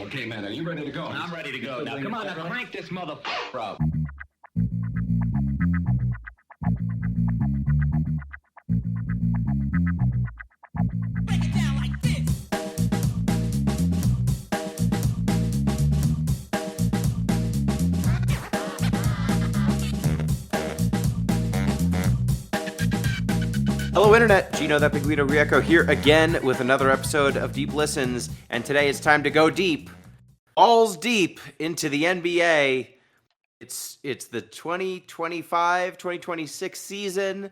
Okay, man, are you ready to go? I'm ready to go. Now, come on, now crank this motherfucker up. Break it down like this. Hello, Internet. Gino, that big Guido Rieco here again with another episode of Deep Listens, and today it's time to go deep, balls deep into the NBA. It's the 2025-2026 season.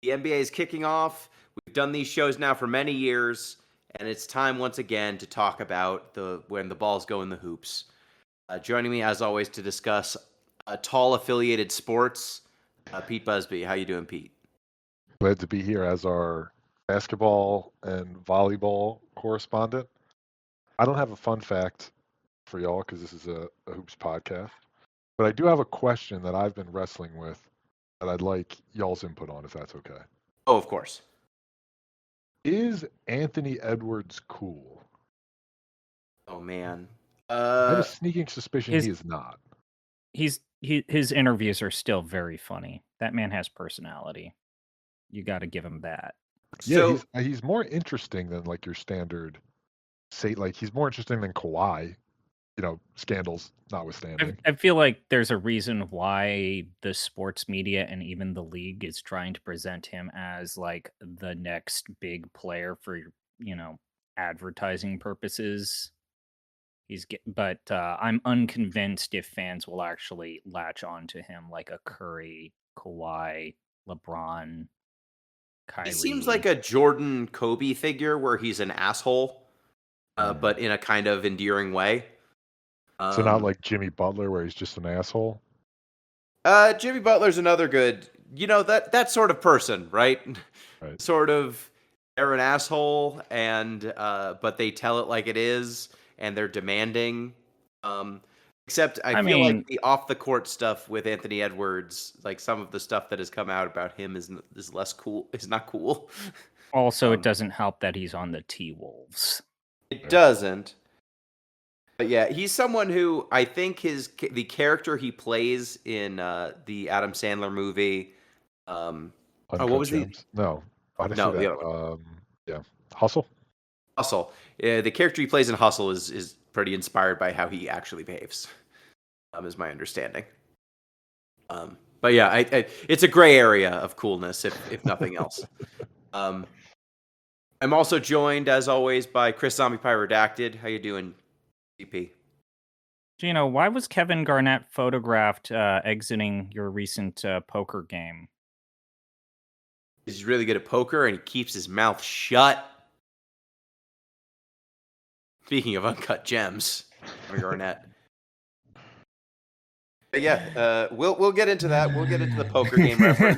The NBA is kicking off. We've done these shows now for many years, and it's time once again to talk about when the balls go in the hoops. Joining me, as always, to discuss tall affiliated sports, Pete Busby. How you doing, Pete? Glad to be here as our basketball and volleyball correspondent. I don't have a fun fact for y'all because this is a hoops podcast, but I do have a question that I've been wrestling with that I'd like y'all's input on, if that's okay. Oh, of course. Is Anthony Edwards cool? Oh man. I have a sneaking suspicion he is not. His interviews are still very funny. That man has personality. You got to give him that. Yeah, he's more interesting than like your standard. He's more interesting than Kawhi. Scandals notwithstanding. I feel like there's a reason why the sports media and even the league is trying to present him as like the next big player for advertising purposes. But I'm unconvinced if fans will actually latch on to him like a Curry, Kawhi, LeBron, Kyrie. He seems like a Jordan Kobe figure where he's an asshole, but in a kind of endearing way. So not like Jimmy Butler where he's just an asshole? Jimmy Butler's another good, that sort of person, right? Sort of, they're an asshole, and but they tell it like it is, and they're demanding. Except I feel like the off-the-court stuff with Anthony Edwards, like some of the stuff that has come out about him is less cool. Is not cool. Also, it doesn't help that he's on the T-Wolves. It doesn't. But yeah, he's someone who I think the character he plays in the Adam Sandler movie. What was Gems? No. Yeah, Hustle. Hustle. The character he plays in Hustle is pretty inspired by how he actually behaves. Is my understanding. But yeah, it's a gray area of coolness, if nothing else. I'm also joined, as always, by Chris ZombiePie Redacted. How you doing, GP? Gino, why was Kevin Garnett photographed exiting your recent poker game? He's really good at poker, and he keeps his mouth shut. Speaking of uncut gems, Kevin Garnett. But yeah, we'll get into that. We'll get into the poker game reference.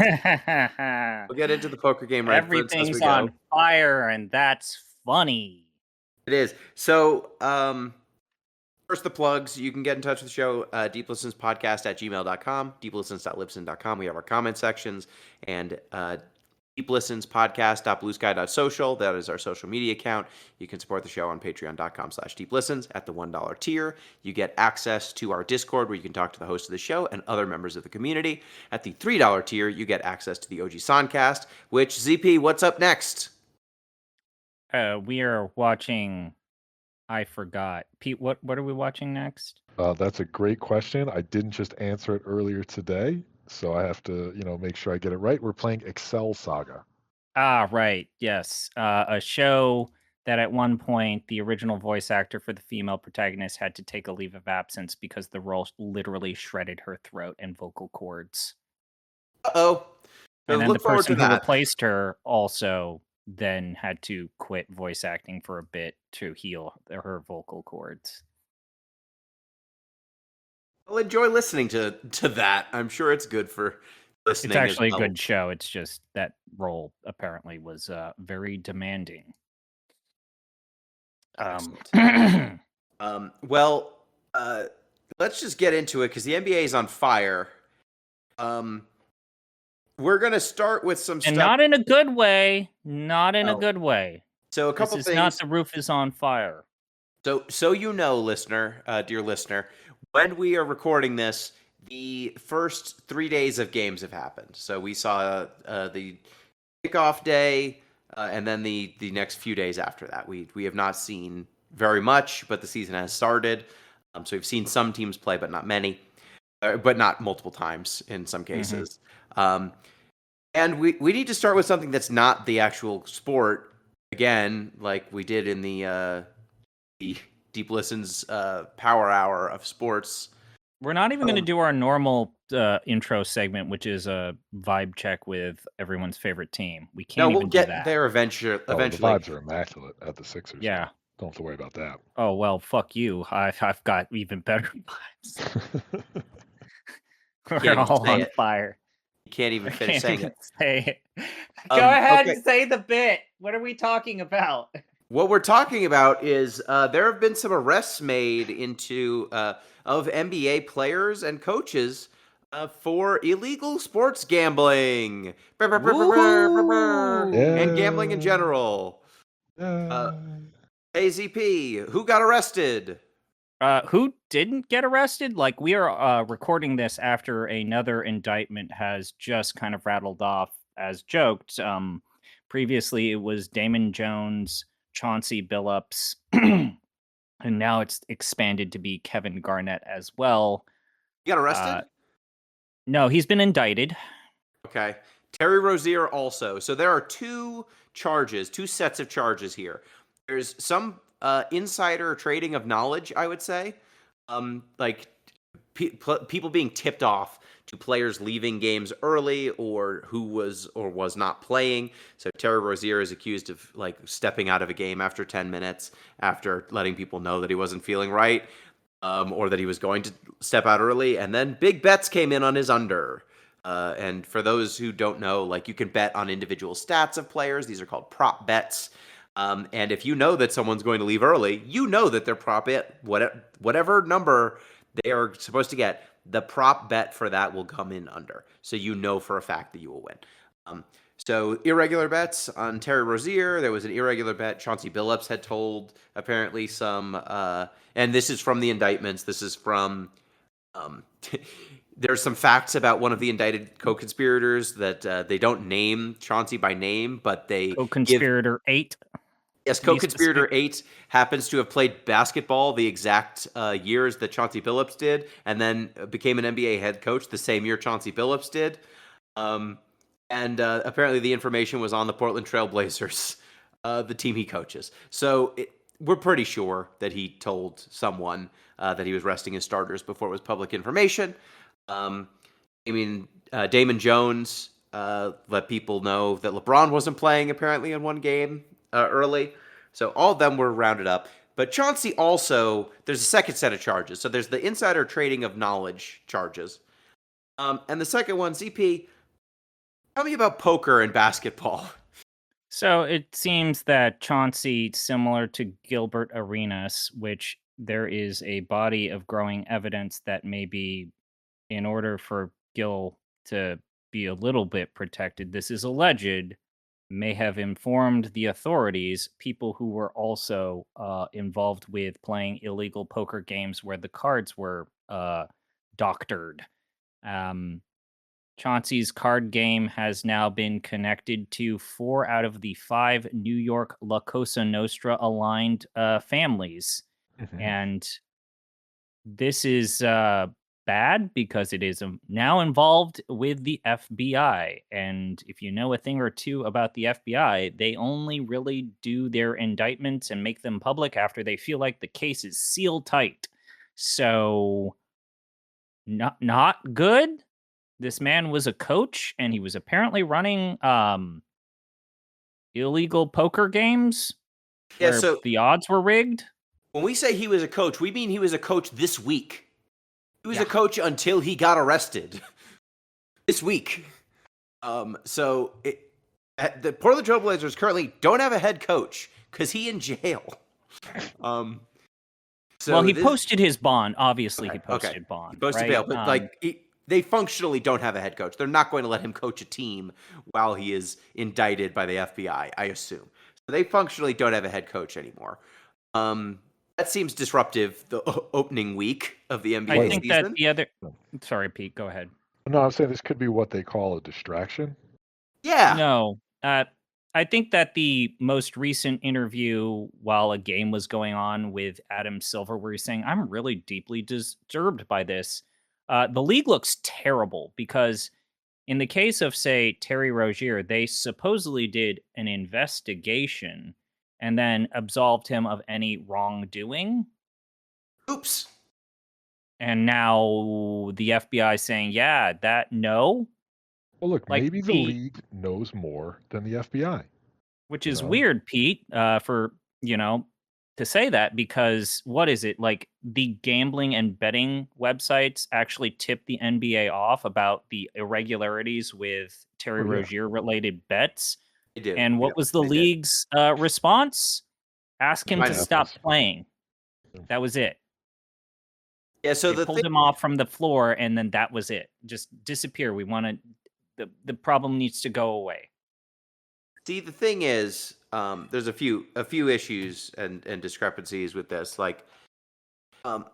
We'll get into the poker game reference as we Everything's go. on fire, and that's funny. It is. So, first, the plugs. You can get in touch with the show, deeplistenspodcast@gmail.com, deeplistens.libsyn.com. We have our comment sections, and deeplistenspodcast.bluesky.social. That is our social media account. You can support the show on patreon.com/deeplistens. At the $1 tier, you get access to our Discord where you can talk to the host of the show and other members of the community. At the $3 tier, you get access to the OG Soncast, which, ZP, what's up next? We are watching... I forgot. Pete, what are we watching next? That's a great question. I didn't just answer it earlier today, so I have to, make sure I get it right. We're playing Excel Saga. Ah, right. Yes. A show that at one point the original voice actor for the female protagonist had to take a leave of absence because the role literally shredded her throat and vocal cords. Uh-oh. And then the person who replaced her also then had to quit voice acting for a bit to heal her vocal cords. I'll enjoy listening to that. I'm sure it's good for listening. It's actually a good show. It's just that role apparently was very demanding. Well, let's just get into it because the NBA is on fire. We're going to start with some stuff. And not in a good way. Not in a good way. So a couple this is things. not the roof is on fire. So you know, listener, dear listener, when we are recording this, the first 3 days of games have happened. So we saw the kickoff day, and then the next few days after that. We have not seen very much, but the season has started. So we've seen some teams play, but not many, but not multiple times in some cases. Um, and we need to start with something that's not the actual sport. Again, like we did in the Deep Listen's Power Hour of sports. We're not even going to do our normal intro segment, which is a vibe check with everyone's favorite team. We can't No, we'll even do get that. there eventually. Oh, the vibes are immaculate at the Sixers. Yeah. So don't have to worry about that. Oh, well, fuck you. I've got even better vibes. We're Can't even all say on it. fire. You can't even I finish can't saying even it. say it. Go ahead okay. and say the bit. What are we talking about? What we're talking about is there have been some arrests made into of NBA players and coaches for illegal sports gambling and gambling in general. AZP, who got arrested? Who didn't get arrested? Like, we are recording this after another indictment has just kind of rattled off as joked. Previously, it was Damon Jones, Chauncey Billups, and now it's expanded to be Kevin Garnett as well. He got arrested? No, he's been indicted. Okay. Terry Rozier also. So there are two sets of charges here. There's some insider trading of knowledge, I would say. Like people being tipped off to players leaving games early or who was or was not playing. So Terry Rozier is accused of like stepping out of a game after 10 minutes after letting people know that he wasn't feeling right, or that he was going to step out early. And then big bets came in on his under. And for those who don't know, like you can bet on individual stats of players. These are called prop bets. And if you know that someone's going to leave early, you know that their prop bet, whatever number they are supposed to get, the prop bet for that will come in under. So you know for a fact that you will win. So irregular bets on Terry Rozier. There was an irregular bet. Chauncey Billups had told apparently some, and this is from the indictments. This is from, there's some facts about one of the indicted co-conspirators that they don't name Chauncey by name, but they Co-conspirator 8. Yes, co-conspirator 8 happens to have played basketball the exact years that Chauncey Billups did, and then became an NBA head coach the same year Chauncey Billups did. And apparently the information was on the Portland Trail Blazers, the team he coaches. So we're pretty sure that he told someone that he was resting his starters before it was public information. Damon Jones let people know that LeBron wasn't playing apparently in one game early. So all of them were rounded up. But Chauncey also, there's a second set of charges. So there's the insider trading of knowledge charges. And the second one, ZP, tell me about poker and basketball. So it seems that Chauncey, similar to Gilbert Arenas, which there is a body of growing evidence that maybe in order for Gil to be a little bit protected, this is alleged, may have informed the authorities, people who were also involved with playing illegal poker games where the cards were doctored. Chauncey's card game has now been connected to 4 out of the 5 New York La Cosa Nostra aligned families. Mhm. And this is bad because it is now involved with the FBI. And if you know a thing or two about the FBI, they only really do their indictments and make them public after they feel like the case is sealed tight. So not good. This man was a coach, and he was apparently running illegal poker games Yeah, where so the odds were rigged. when we say he was a coach, we mean he was a coach this week. He was a coach until he got arrested this week. The Portland Trail Blazers currently don't have a head coach because he in jail. He posted his bond. Obviously, he posted bond. He posted right? bail, but they functionally don't have a head coach. They're not going to let him coach a team while he is indicted by the FBI, I assume. So they functionally don't have a head coach anymore. And That seems disruptive. The opening week of the I NBA think season. that the other. Sorry, Pete. Go ahead. No, I'm saying this could be what they call a distraction. Yeah. No, I think that the most recent interview while a game was going on with Adam Silver, where he's saying, "I'm really deeply disturbed by this." The league looks terrible because, in the case of, say, Terry Rozier, they supposedly did an investigation and then absolved him of any wrongdoing. Oops. And now the FBI saying, yeah, no. Well, look, Like, maybe the Pete, league knows more than the FBI. which You is know? weird, Pete, for, to say that, because what is it? Like, the gambling and betting websites actually tipped the NBA off about the irregularities with Terry Oh, yeah. Rozier related bets. They do. And what was the they did. league's response? Ask him to Minus. stop playing. That was it. Yeah, so They pulled him off from the floor, and then that was it. Just disappear. We want to. The problem needs to go away. See, the thing is, there's a few issues and discrepancies with this. Like, the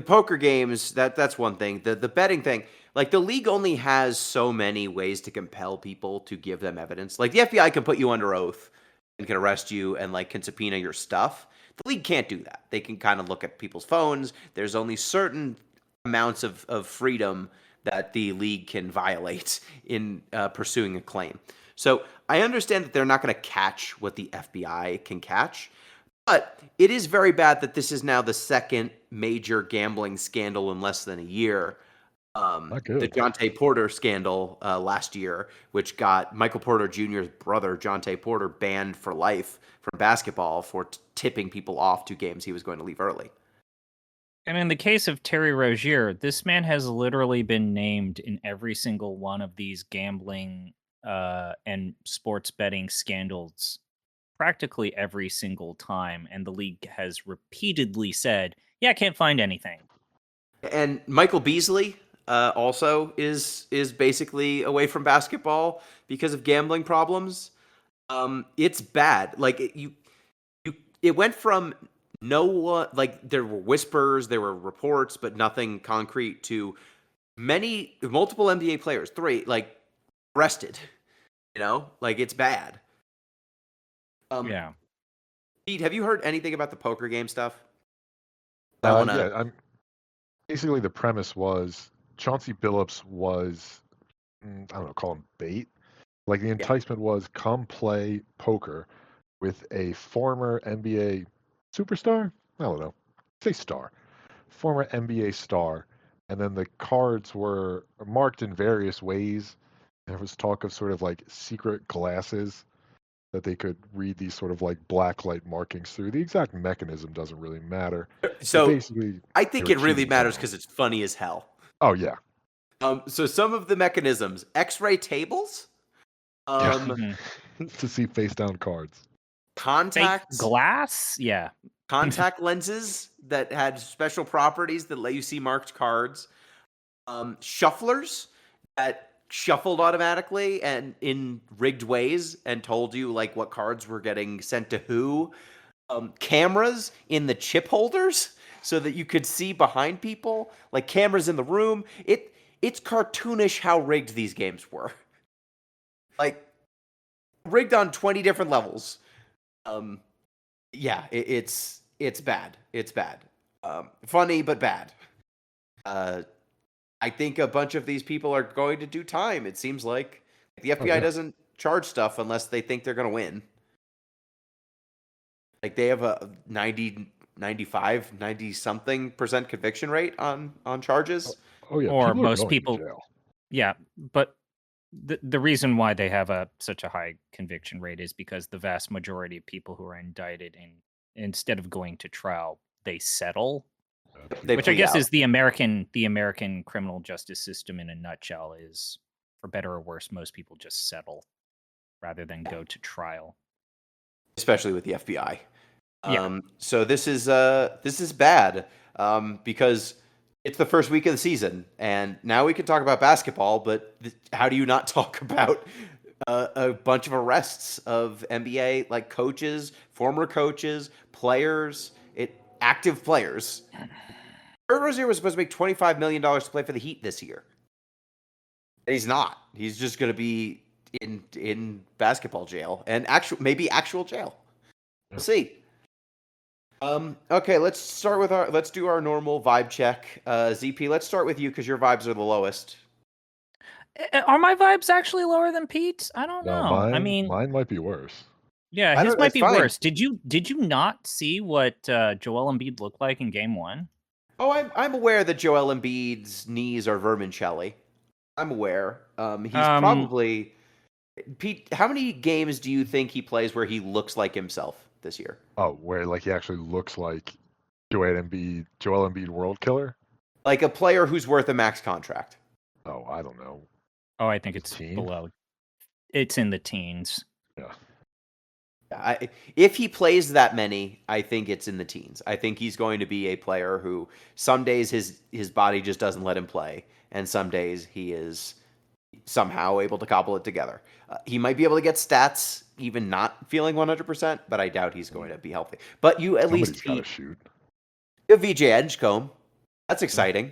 poker games, that's one thing. The betting thing, like the league only has so many ways to compel people to give them evidence. Like the FBI can put you under oath and can arrest you and like can subpoena your stuff. The league can't do that. They can kind of look at people's phones. There's only certain amounts of freedom that the league can violate in pursuing a claim. So I understand that they're not going to catch what the FBI can catch, but it is very bad that this is now the second major gambling scandal in less than a year. Not good. The Jonte Porter scandal last year, which got Michael Porter Jr.'s brother, Jonte Porter, banned for life from basketball for tipping people off to games he was going to leave early. And in the case of Terry Rozier, this man has literally been named in every single one of these gambling and sports betting scandals practically every single time. And the league has repeatedly said, yeah, I can't find anything. And Michael Beasley also is basically away from basketball because of gambling problems. It's bad. Like it went from no one, like there were whispers, there were reports, but nothing concrete, to multiple NBA players, 3 like arrested. You know, like it's bad. Yeah. Pete, have you heard anything about the poker game stuff? Yeah, basically the premise was Chauncey Billups was, I don't know, call him bait. Like the enticement was come play poker with a former NBA superstar. I don't know, say star, former NBA star, and then the cards were marked in various ways. There was talk of sort of like secret glasses that they could read these sort of like black light markings through. The exact mechanism doesn't really matter. So basically, I think they it were really cheating matters somehow. because it's funny as hell. Oh yeah. So some of the mechanisms: X-ray tables, Mhm. To see face down cards. Fake contacts, glass? Yeah. contact lenses that had special properties that let you see marked cards, shufflers that shuffled automatically and in rigged ways and told you like what cards were getting sent to who, cameras in the chip holders so that you could see behind people, like cameras in the room. It's cartoonish how rigged these games were. Like rigged on 20 different levels. Yeah, it's bad. It's bad. Funny but bad. I think a bunch of these people are going to do time. It seems like the FBI yeah. doesn't charge stuff unless they think they're going to win. Like they have a 90, 95, 90 something % conviction rate on charges. Oh yeah. Or people are most going to people. jail. Yeah, but the reason why they have such a high conviction rate is because the vast majority of people who are indicted, instead of going to trial, they settle. They Which I plead guess out. is the American criminal justice system in a nutshell. Is, for better or worse, most people just settle rather than go to trial. Especially with the FBI. Yeah. So this is bad because it's the first week of the season, and now we can talk about basketball. But how do you not talk about a bunch of arrests of NBA like coaches, former coaches, players? active players. Terry Rozier was supposed to make $25 million to play for the Heat this year. And he's not. He's just going to be in basketball jail and maybe actual jail. We'll see. Okay, let's do our normal vibe check. ZP, let's start with you because your vibes are the lowest. Are my vibes actually lower than Pete's? I don't know. Mine might be worse. Yeah, his might be worse. Did you not see what Joel Embiid looked like in Game 1? Oh, I'm aware that Joel Embiid's knees are vermicelli. I'm aware. He's probably Pete. How many games do you think he plays where he looks like himself this year? Oh, where like he actually looks like Joel Embiid world killer? Like a player who's worth a max contract. Oh, I don't know. Oh, I think it's below. It's in the teens. Yeah. If he plays that many, I think it's in the teens. I think he's going to be a player who some days his body just doesn't let him play, and some days he is somehow able to cobble it together. He might be able to get stats even not feeling 100%, but I doubt he's going to be healthy. But you at least shoot. You have VJ Edgecombe. That's exciting.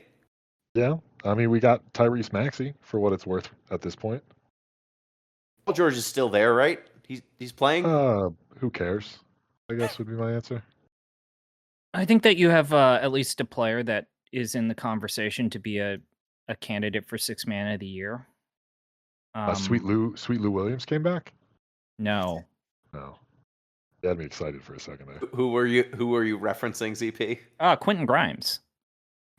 Yeah. I mean, we got Tyrese Maxey for what it's worth at this point. Paul George is still there, right? He's playing? Who cares? I guess would be my answer. I think that you have at least a player that is in the conversation to be a candidate for Sixth Man of the Year. Sweet Lou Williams came back? No. No. You had me excited for a second there. Who were you referencing, ZP? Quentin Grimes.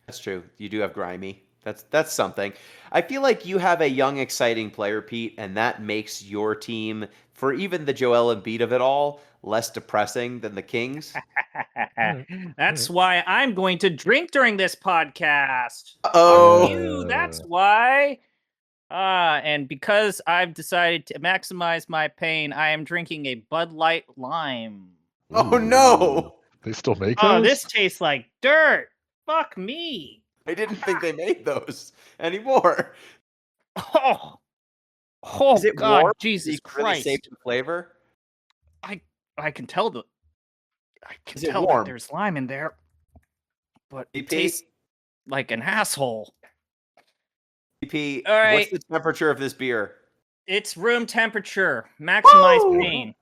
That's true. You do have Grimy. That's something. I feel like you have a young, exciting player, Pete, and that makes your team, for even the Joel Embiid of it all, less depressing than the Kings. That's why I'm going to drink during this podcast. Oh, you. That's why. And because I've decided to maximize my pain, I am drinking a Bud Light Lime. Oh no! They still make those? Oh, this tastes like dirt. Fuck me. I didn't think they made those anymore. Oh Is it God, warm? Jesus Is it really Christ! safe in flavor? I can tell that there's lime in there, but it tastes like an asshole. BP, all right. What's the temperature of this beer? It's room temperature. Maximize pain.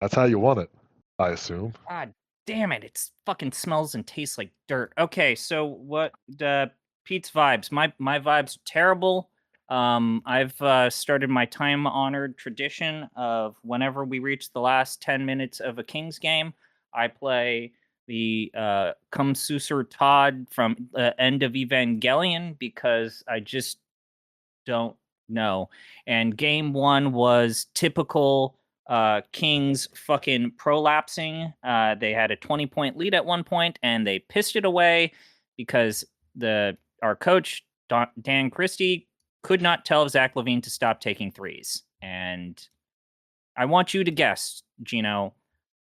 That's how you want it, I assume. God damn it! It fucking smells and tastes like dirt. Okay, so what? Pete's vibes. My vibes are terrible. I've started my time-honored tradition of whenever we reach the last 10 minutes of a Kings game, I play the Come Susur Todd from the end of Evangelion because I just don't know. And game 1 was typical Kings fucking prolapsing. They had a 20-point lead at one point, and they pissed it away because our coach, Dan Christie, could not tell Zach LaVine to stop taking threes. And I want you to guess, Gino,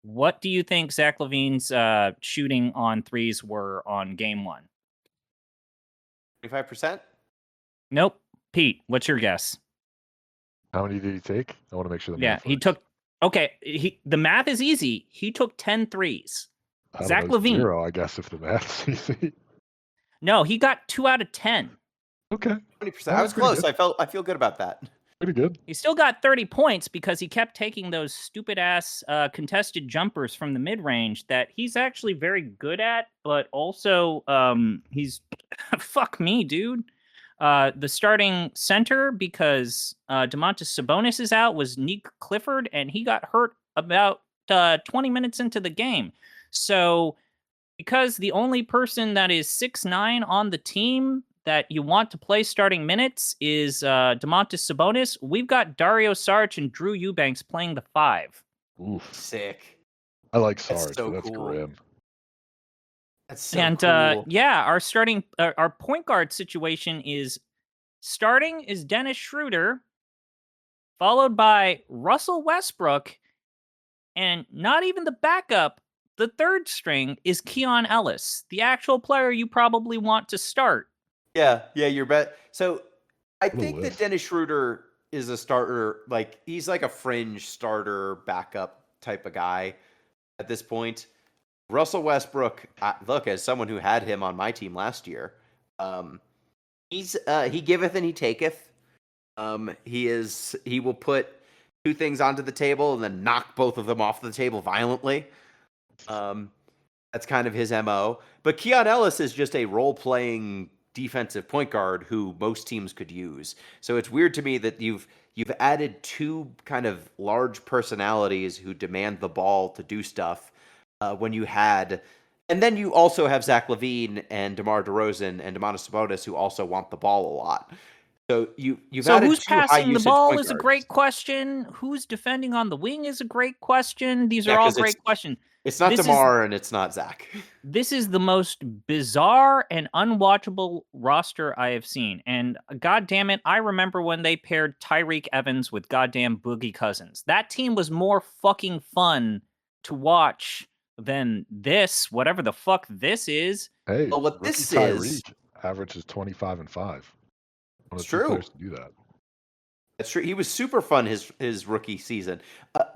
what do you think Zach LaVine's shooting on threes were on game 1? 25%? Nope. Pete, what's your guess? How many did he take? I want to make sure the math he works. took... Okay, the math is easy. He took 10 threes. Zach LaVine. 0, I guess, if the math's easy. No, he got 2 out of 10. Okay. 20%. I was close. Good. I feel good about that. Pretty good. He still got 30 points because he kept taking those stupid-ass contested jumpers from the mid-range that he's actually very good at, but also he's... Fuck me, dude. The starting center, because Domantas Sabonis is out, was Nick Clifford, and he got hurt about 20 minutes into the game. So because the only person that is 6'9" on the team that you want to play starting minutes is Domantas Sabonis, we've got Dario Saric and Drew Eubanks playing the 5. Oof. Sick. I like That's Sarge, so but that's cool. grim. That's so And cool. our point guard situation is starting is Dennis Schroeder, followed by Russell Westbrook, and not even the backup. The third string is Keon Ellis, the actual player you probably want to start. Yeah, you're bet. So I think that list. Dennis Schroeder is a starter. Like he's like a fringe starter, backup type of guy at this point. Russell Westbrook, look, as someone who had him on my team last year, he giveth and he taketh. He will put two things onto the table and then knock both of them off the table violently. That's kind of his MO. But Keon Ellis is just a role-playing defensive point guard who most teams could use. So it's weird to me that you've added two kind of large personalities who demand the ball to do stuff when you had, and then you also have Zach LaVine and DeMar DeRozan and Domantas Sabonis who also want the ball a lot. So you've So added who's two high passing the usage ball point is a guards. great question. Who's defending on the wing is a great question. These Yeah, are all 'cause great questions. It's not This is- DeMar and it's not Zach. This is the most bizarre and unwatchable roster I have seen. And god damn it, I remember when they paired Tyreek Evans with goddamn Boogie Cousins. That team was more fucking fun to watch than this, whatever the fuck this is. Hey, Well, what rookie this is- Tyreek averages 25 and 5. One of It's the two true. players to do that. That's true. He was super fun his rookie season.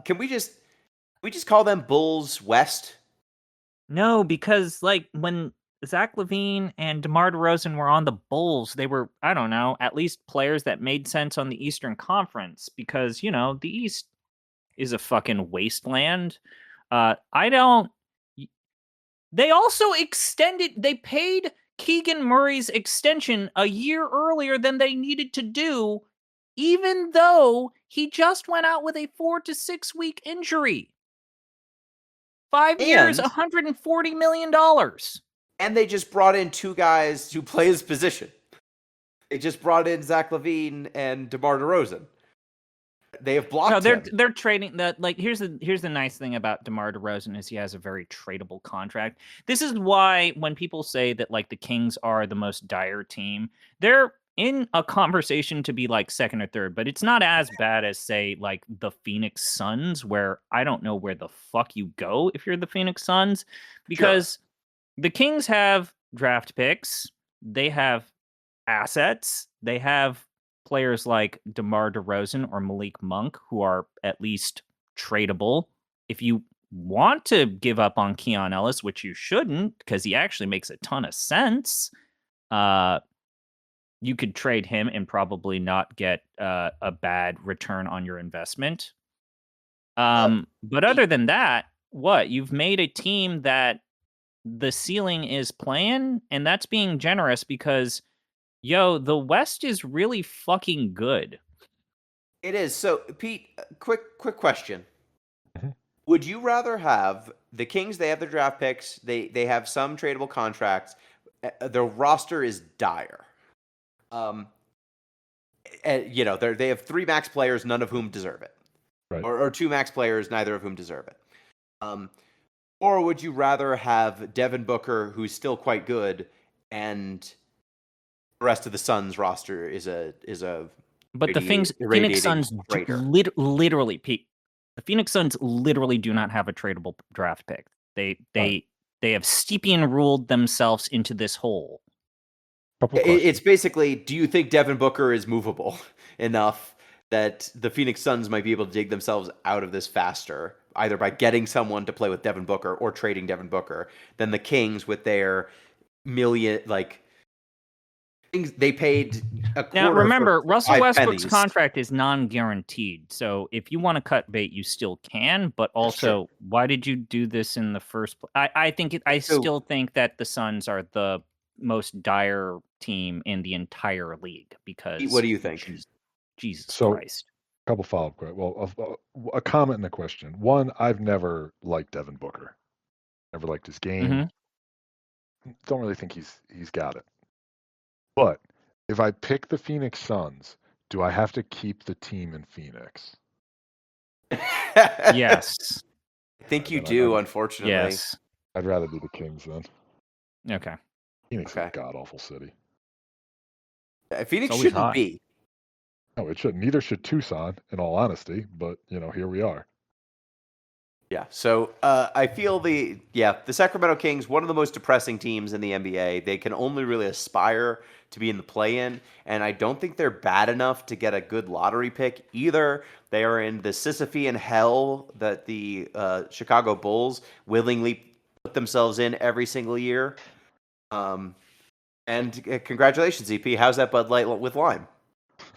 Can we just call them Bulls West? No, because like when Zach LaVine and DeMar DeRozan were on the Bulls, they were, I don't know, at least players that made sense on the Eastern Conference because, you know, the East is a fucking wasteland. They also they paid Keegan Murray's extension a year earlier than they needed to do, even though he just went out with a 4 to 6 week injury. 5 years, And- $140 million. And they just brought in two guys who play his position. They just brought in Zach LaVine and DeMar DeRozan. They have blocked him. They're trading that. Like, here's the nice thing about DeMar DeRozan is he has a very tradable contract. This is why when people say that like the Kings are the most dire team, they're in a conversation to be like second or third, but it's not as bad as say like the Phoenix Suns, where I don't know where the fuck you go if you're the Phoenix Suns, because the Kings have draft picks, they have assets, they have players like DeMar DeRozan or Malik Monk who are at least tradable. If you want to give up on Keon Ellis, which you shouldn't, because he actually makes a ton of sense, you could trade him and probably not get a bad return on your investment. But other than that, what? You've made a team that the ceiling is playing, and that's being generous because, yo, the West is really fucking good. It is. So, Pete, quick question. Mhm. Would you rather have the Kings? They have their draft picks. They have some tradable contracts. Their roster is dire. You know, they have 3 max players, none of whom deserve it, Right. or 2 max players, neither of whom deserve it. Or would you rather have Devin Booker, who's still quite good, and the rest of the Suns roster is a But the Phoenix irradiating Suns traitor. literally, Pete, the Phoenix Suns literally do not have a tradable draft pick. They have Stepien ruled themselves into this hole. Couple questions. It's basically, do you think Devin Booker is movable enough that the Phoenix Suns might be able to dig themselves out of this faster, either by getting someone to play with Devin Booker or trading Devin Booker, than the Kings with their million, like, things they paid a quarter. Now, remember, for Russell 5 Westbrook's pennies. contract is non-guaranteed. So if you want to cut bait, you still can. But also, why did you do this in the first place? I still think that the Suns are the most dire team in the entire league because. What do you think? Jesus So- Christ. Couple follow-up questions. Well, a comment and a question. One, I've never liked Devin Booker. Never liked his game. Don't really think he's got it. But if I pick the Phoenix Suns, do I have to keep the team in Phoenix? Yes. I think you Then do, unfortunately. Yes. I'd rather be the Kings then. Okay. Phoenix is Okay. a god-awful city. Phoenix It's always shouldn't hot. be. No, it shouldn't. Neither should Tucson, in all honesty. But, here we are. Yeah, so I feel the Sacramento Kings, one of the most depressing teams in the NBA. They can only really aspire to be in the play-in, and I don't think they're bad enough to get a good lottery pick either. They are in the Sisyphean hell that the Chicago Bulls willingly put themselves in every single year. And congratulations, EP. How's that Bud Light with lime?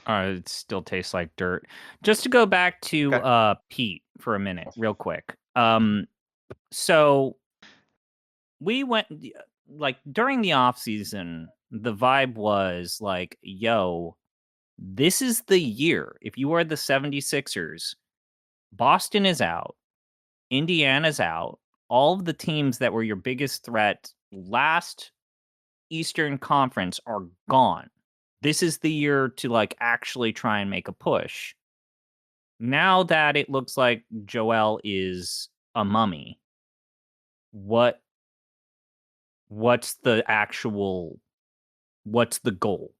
It still tastes like dirt. Just to go back to Okay. Pete for a minute, real quick. So we went like during the off season, the vibe was like, yo, this is the year. If you are the 76ers, Boston is out, Indiana's out, all of the teams that were your biggest threat last Eastern Conference are gone. This is the year to like actually try and make a push. Now that it looks like Joel is a mummy, what's the goal?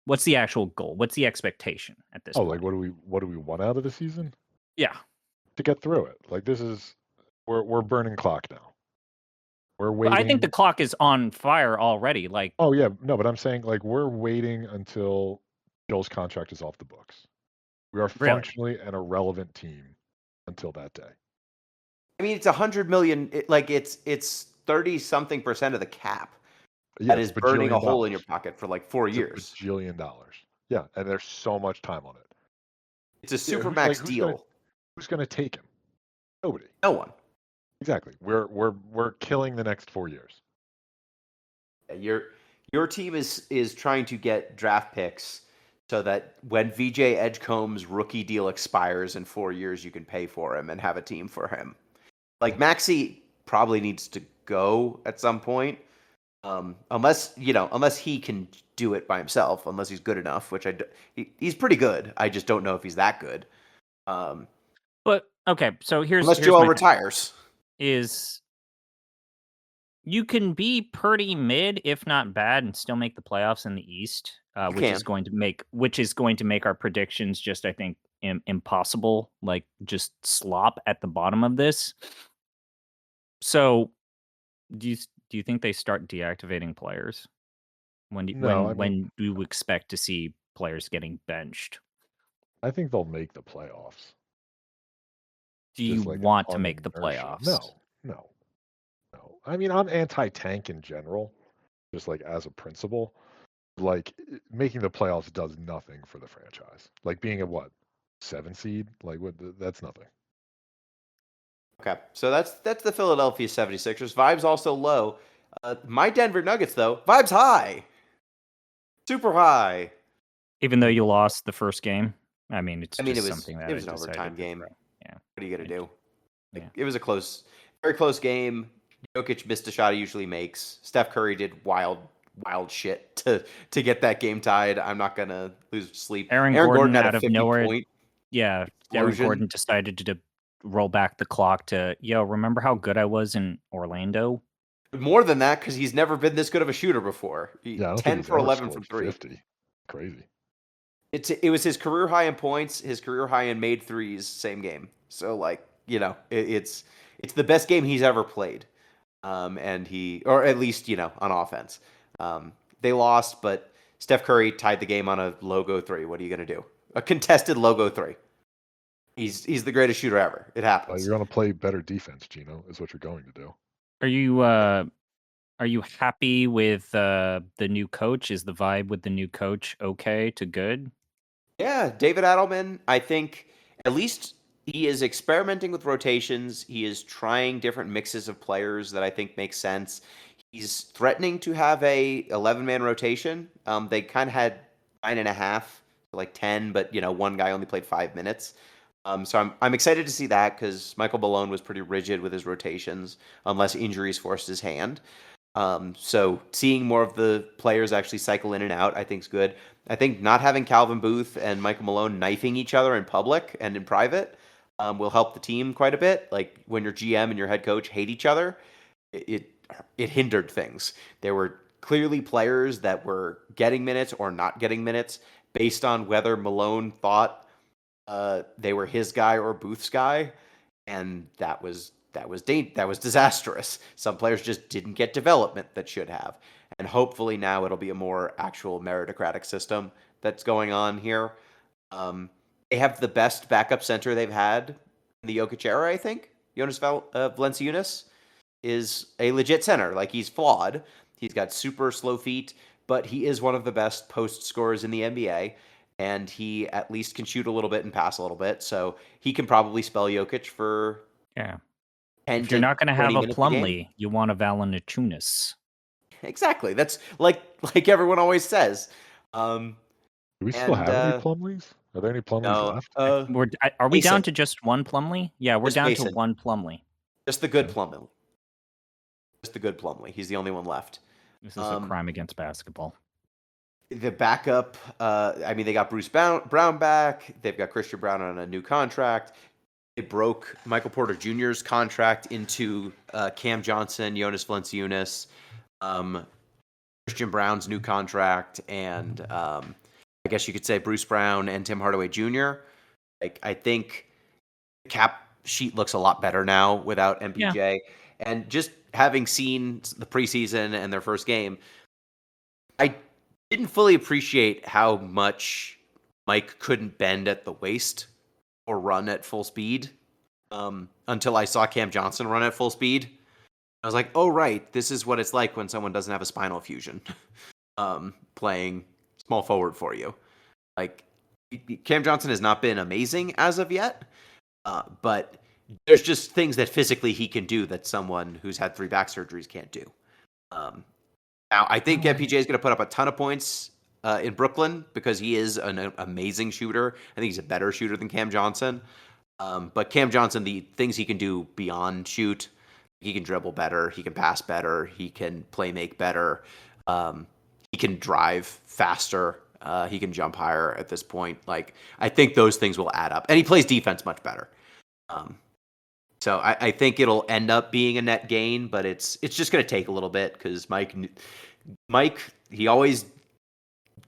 What's the actual goal? What's the expectation at this point? Like what do we want out of the season? Yeah. To get through it. Like this is we're burning clock now. We're But waiting. I think the clock is on fire already. Like, oh yeah, no, but I'm saying like we're waiting until Joel's contract is off the books. We are Really? functionally an irrelevant team until that day. I mean, it's $100 million. It's 30-something% of the cap. Yeah, That is it's burning a bajillion hole in dollars. your pocket for like 4 It's years. $1 bajillion. Yeah, and there's so much time on it. It's a super max deal. Who's gonna take him? Nobody. No one. Exactly. We're killing the next 4 years. Your team is trying to get draft picks so that when VJ Edgecombe's rookie deal expires in 4 years, you can pay for him and have a team for him. Like Maxey probably needs to go at some point, unless he can do it by himself, unless he's good enough, which he's pretty good. I just don't know if he's that good. but okay, so here's Unless my Joel thing. retires. Is you can be pretty mid, if not bad, and still make the playoffs in the East, which is going to make our predictions just, I think, impossible. Like just slop at the bottom of this. So, do you think they start deactivating players? When do you expect to see players getting benched? I think they'll make the playoffs. Do you want to make the playoffs? No. I mean, I'm anti-tank in general, just like as a principle. Like making the playoffs does nothing for the franchise. Like being a 7 seed, like that's nothing. Okay, so that's the Philadelphia 76ers. Vibes also low. My Denver Nuggets, though, vibes high. Super high. Even though you lost the first game? I mean, it was something that it was an overtime game. Yeah. What are you going to do? Yeah. It was a very close game. Jokic missed a shot he usually makes. Steph Curry did wild shit to get that game tied. I'm not going to lose sleep. Aaron Gordon had out a of 50 nowhere. point Yeah, explosion. Aaron Gordon decided to roll back the clock to, remember how good I was in Orlando? More than that, because he's never been this good of a shooter before. 10 for 11 from 3. 50. Crazy. It was his career high in points, his career high in made threes, same game. So it's the best game he's ever played, and or at least on offense. They lost, but Steph Curry tied the game on a logo 3. What are you gonna do? A contested logo 3. He's the greatest shooter ever. It happens. You're gonna play better defense, Gino. Is what you're going to do. Are you happy with the new coach? Is the vibe with the new coach okay to good? Yeah, David Adelman, I think at least he is experimenting with rotations. He is trying different mixes of players that I think make sense. He's threatening to have a 11-man rotation. They kind of had 9.5, like 10, but one guy only played 5 minutes. So I'm excited to see that because Michael Malone was pretty rigid with his rotations unless injuries forced his hand. So seeing more of the players actually cycle in and out, I think is good. I think not having Calvin Booth and Michael Malone knifing each other in public and in private will help the team quite a bit. Like when your GM and your head coach hate each other, it hindered things. There were clearly players that were getting minutes or not getting minutes based on whether Malone thought they were his guy or Booth's guy, and that was disastrous. Some players just didn't get development that should have. And hopefully now it'll be a more actual meritocratic system that's going on here. They have the best backup center they've had in the Jokic era, I think. Jonas Valanciunas. is a legit center. Like, he's flawed. He's got super slow feet, but he is one of the best post scorers in the NBA. And he at least can shoot a little bit and pass a little bit. So he can probably spell Jokic for Yeah. 10 If you're to not going to 20 have a minutes a game. Plumlee, you want a Valanciunas. Exactly. That's like everyone always says. Do we still have any Plumlees? Are there any Plumlees left? Are we down Mason. to just one Plumlee? Yeah, we're Just down Mason. to one Plumlee. Just the good Plumlee. Just the good Plumlee. He's the only one left. This is a crime against basketball. The backup, they got Bruce Brown back. They've got Christian Brown on a new contract. They broke Michael Porter Jr.'s contract into Cam Johnson, Jonas Valanciunas, Christian Brown's new contract, and I guess you could say Bruce Brown and Tim Hardaway Jr. Like, I think the cap sheet looks a lot better now without MPJ. Yeah. And just having seen the preseason and their first game, I didn't fully appreciate how much Mike couldn't bend at the waist or run at full speed until I saw Cam Johnson run at full speed. I was like, oh, right, this is what it's like when someone doesn't have a spinal fusion playing small forward for you. Like, Cam Johnson has not been amazing as of yet, but there's just things that physically he can do that someone who's had 3 back surgeries can't do. Now, I think MPJ is going to put up a ton of points in Brooklyn because he is an amazing shooter. I think he's a better shooter than Cam Johnson. But Cam Johnson, the things he can do beyond shoot, he can dribble better, he can pass better, he can play make better, he can drive faster, he can jump higher at this point. Like, I think those things will add up. And he plays defense much better. So I think it'll end up being a net gain, but it's just going to take a little bit because Mike, he always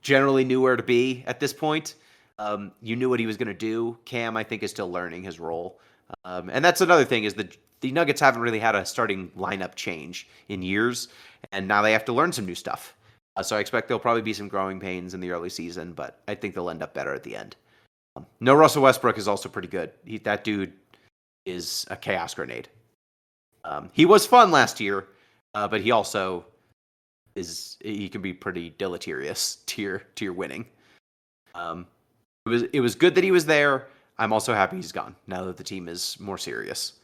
generally knew where to be at this point. You knew what he was going to do. Cam, I think, is still learning his role. And that's another thing is the Nuggets haven't really had a starting lineup change in years, and now they have to learn some new stuff. So I expect there'll probably be some growing pains in the early season, but I think they'll end up better at the end. No, Russell Westbrook is also pretty good. That dude is a chaos grenade. He was fun last year, but he also he can be pretty deleterious to your winning. It was good that he was there. I'm also happy he's gone now that the team is more serious.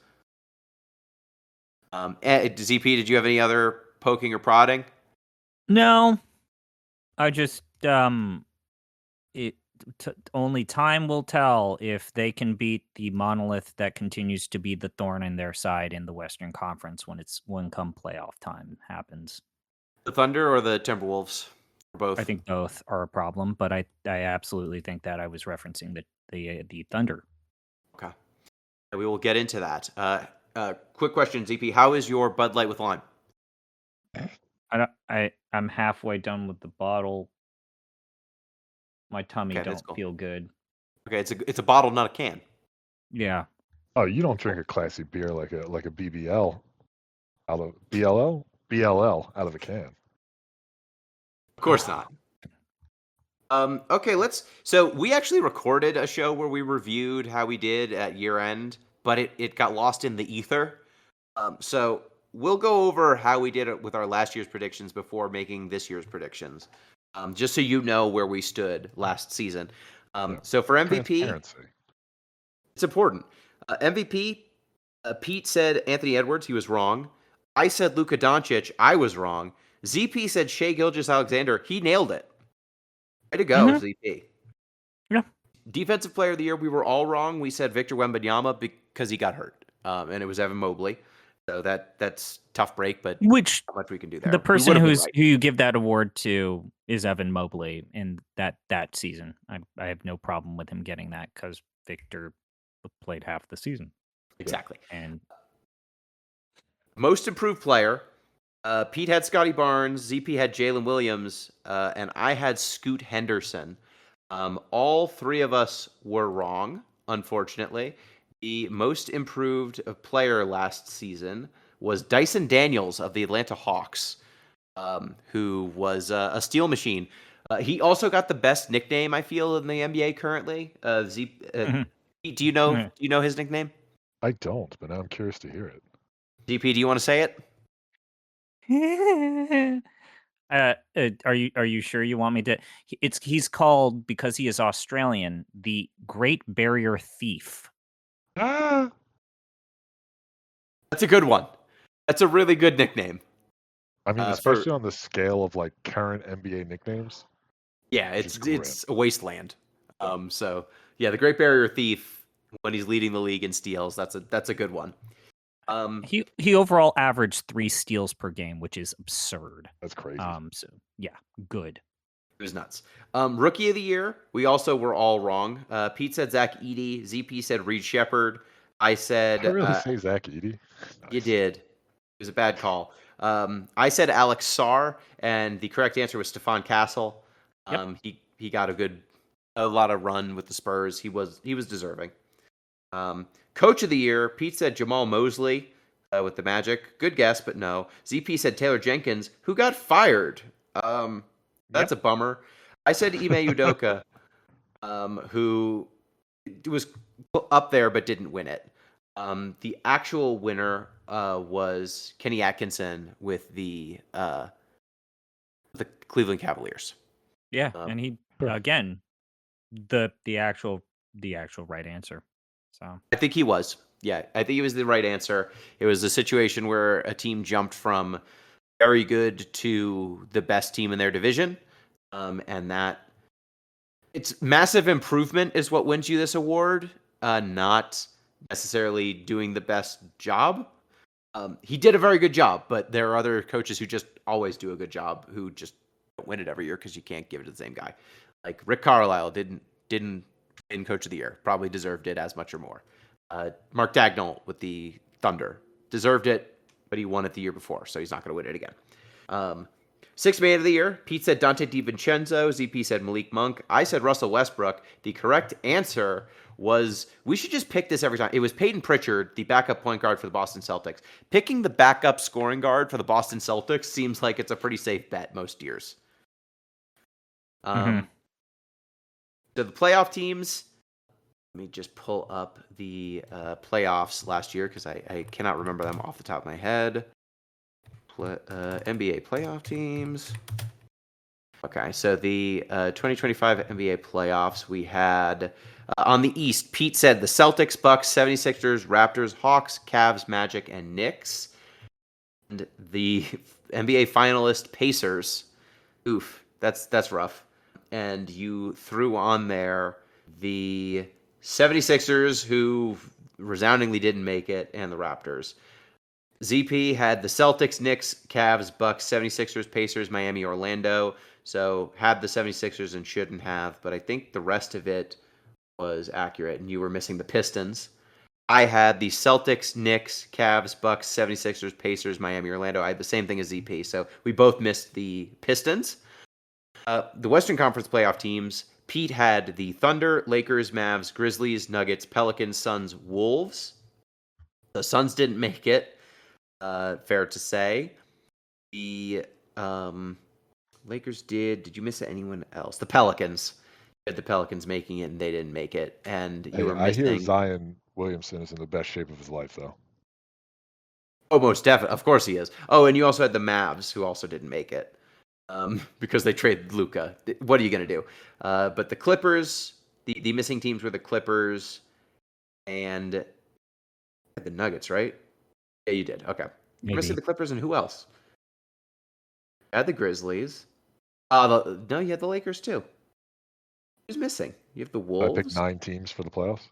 ZP, did you have any other poking or prodding? No, I just only time will tell if they can beat the monolith that continues to be the thorn in their side in the Western Conference when come playoff time happens. The Thunder or the Timberwolves? Or both? I think both are a problem, but I absolutely think that I was referencing the Thunder. Okay. We will get into that. Quick question, ZP. How is your Bud Light with lime? I'm halfway done with the bottle. My tummy don't feel good. Okay, it's a bottle, not a can. Yeah. Oh, you don't drink a classy beer like a BBL out of BLL out of a can. Of course not. Okay, so we actually recorded a show where we reviewed how we did at year end, but it got lost in the ether. So we'll go over how we did it with our last year's predictions before making this year's predictions. Just so you know where we stood last season. So for MVP, it's important. MVP, Pete said Anthony Edwards. He was wrong. I said Luka Doncic. I was wrong. ZP said Shai Gilgeous-Alexander. He nailed it. Way to go, ZP. Yeah. Defensive Player of the Year, we were all wrong. We said Victor Wembanyama because he got hurt. And it was Evan Mobley. So that's tough break, but not much we can do there. The person who you give that award to is Evan Mobley in that season. I have no problem with him getting that because Victor played half the season. Exactly. And most improved player, Pete had Scotty Barnes, ZP had Jalen Williams, and I had Scoot Henderson. All 3 of us were wrong, unfortunately. The most improved player last season was Dyson Daniels of the Atlanta Hawks, who was a steal machine. He also got the best nickname, I feel, in the NBA currently. Do you know his nickname? I don't, but now I'm curious to hear it. GP, do you want to say it? Are you sure you want me to? He's called, because he is Australian, the Great Barrier Thief. Ah, That's a good one. That's a really good nickname. I mean, For especially on the scale of like current NBA nicknames. yeah, Which is it's a wasteland. So yeah, the Great Barrier Thief when he's leading the league in steals. That's a good one. He overall averaged 3 steals per game, which is absurd. That's crazy. So yeah, good. It was nuts. Rookie of the year, we also were all wrong. Pete said Zach Edey. ZP said Reed Shepard. I said Did I really say Zach Edey? You Nice. did. It was a bad call. I said Alex Sarr, and the correct answer was Stephon Castle. Yep. He got a lot of run with the Spurs. He was deserving. Coach of the year, Pete said Jamal Mosley with the Magic. Good guess, but no. ZP said Taylor Jenkins, who got fired. That's a bummer. I said Ime Udoka, who was up there but didn't win it. The actual winner was Kenny Atkinson with the Cleveland Cavaliers. Yeah, and he again the actual right answer. So I think he was. Yeah, I think he was the right answer. It was a situation where a team jumped from very good to the best team in their division, and that it's massive improvement is what wins you this award, not necessarily doing the best job. He did a very good job, but there are other coaches who just always do a good job who just don't win it every year because you can't give it to the same guy. Like Rick Carlisle didn't win Coach of the Year, probably deserved it as much or more. Mark Dagnall with the Thunder deserved it, but he won it the year before, so he's not going to win it again. Sixth man of the year, Pete said Dante DiVincenzo. ZP said Malik Monk. I said Russell Westbrook. The correct answer was, we should just pick this every time. It was Peyton Pritchard, the backup point guard for the Boston Celtics. Picking the backup scoring guard for the Boston Celtics seems like it's a pretty safe bet most years. So the playoff teams, let me just pull up the playoffs last year because I cannot remember them off the top of my head. NBA playoff teams. Okay, so the 2025 NBA playoffs, we had on the East, Pete said the Celtics, Bucks, 76ers, Raptors, Hawks, Cavs, Magic, and Knicks. And the NBA finalist, Pacers. Oof, that's rough. And you threw on there the 76ers, who resoundingly didn't make it, and the Raptors. ZP had the Celtics, Knicks, Cavs, Bucks, 76ers, Pacers, Miami, Orlando. So had the 76ers and shouldn't have, but I think the rest of it was accurate, and you were missing the Pistons. I had the Celtics, Knicks, Cavs, Bucks, 76ers, Pacers, Miami, Orlando. I had the same thing as ZP, so we both missed the Pistons. The Western Conference playoff teams, Pete had the Thunder, Lakers, Mavs, Grizzlies, Nuggets, Pelicans, Suns, Wolves. The Suns didn't make it. Fair to say. The Lakers did. Did you miss anyone else? The Pelicans. You had the Pelicans making it, and they didn't make it. And you were missing. I hear Zion Williamson is in the best shape of his life, though. Oh, most definitely. Of course he is. Oh, and you also had the Mavs, who also didn't make it because they traded Luka. What are you going to do? But the Clippers, the missing teams were the Clippers and the Nuggets, right? Yeah, you did. Okay. You're missing the Clippers and who else? You had the Grizzlies. No, you had the Lakers too. Who's missing? You have the Wolves. I picked 9 teams for the playoffs.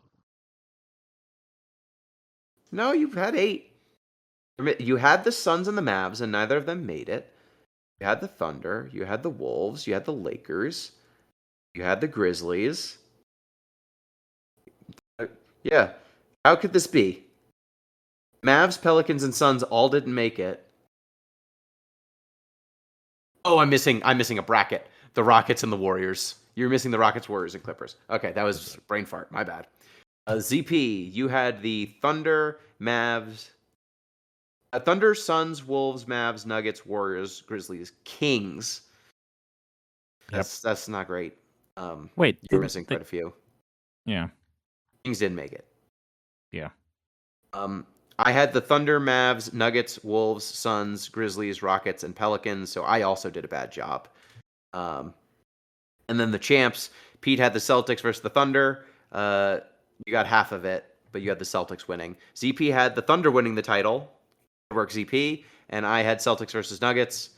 No, you've had 8. You had the Suns and the Mavs, and neither of them made it. You had the Thunder. You had the Wolves. You had the Lakers. You had the Grizzlies. Yeah. How could this be? Mavs, Pelicans, and Suns all didn't make it. Oh, I'm missing a bracket. The Rockets and the Warriors. You're missing the Rockets, Warriors, and Clippers. Okay, that was brain fart. My bad. ZP, you had the Thunder, Mavs, Thunder, Suns, Wolves, Mavs, Nuggets, Warriors, Grizzlies, Kings. That's not great. Wait, you're missing quite a few. Yeah, Kings didn't make it. Yeah. I had the Thunder, Mavs, Nuggets, Wolves, Suns, Grizzlies, Rockets, and Pelicans, so I also did a bad job. And then the champs, Pete had the Celtics versus the Thunder. You got half of it, but you had the Celtics winning. ZP had the Thunder winning the title. Work ZP, and I had Celtics versus Nuggets.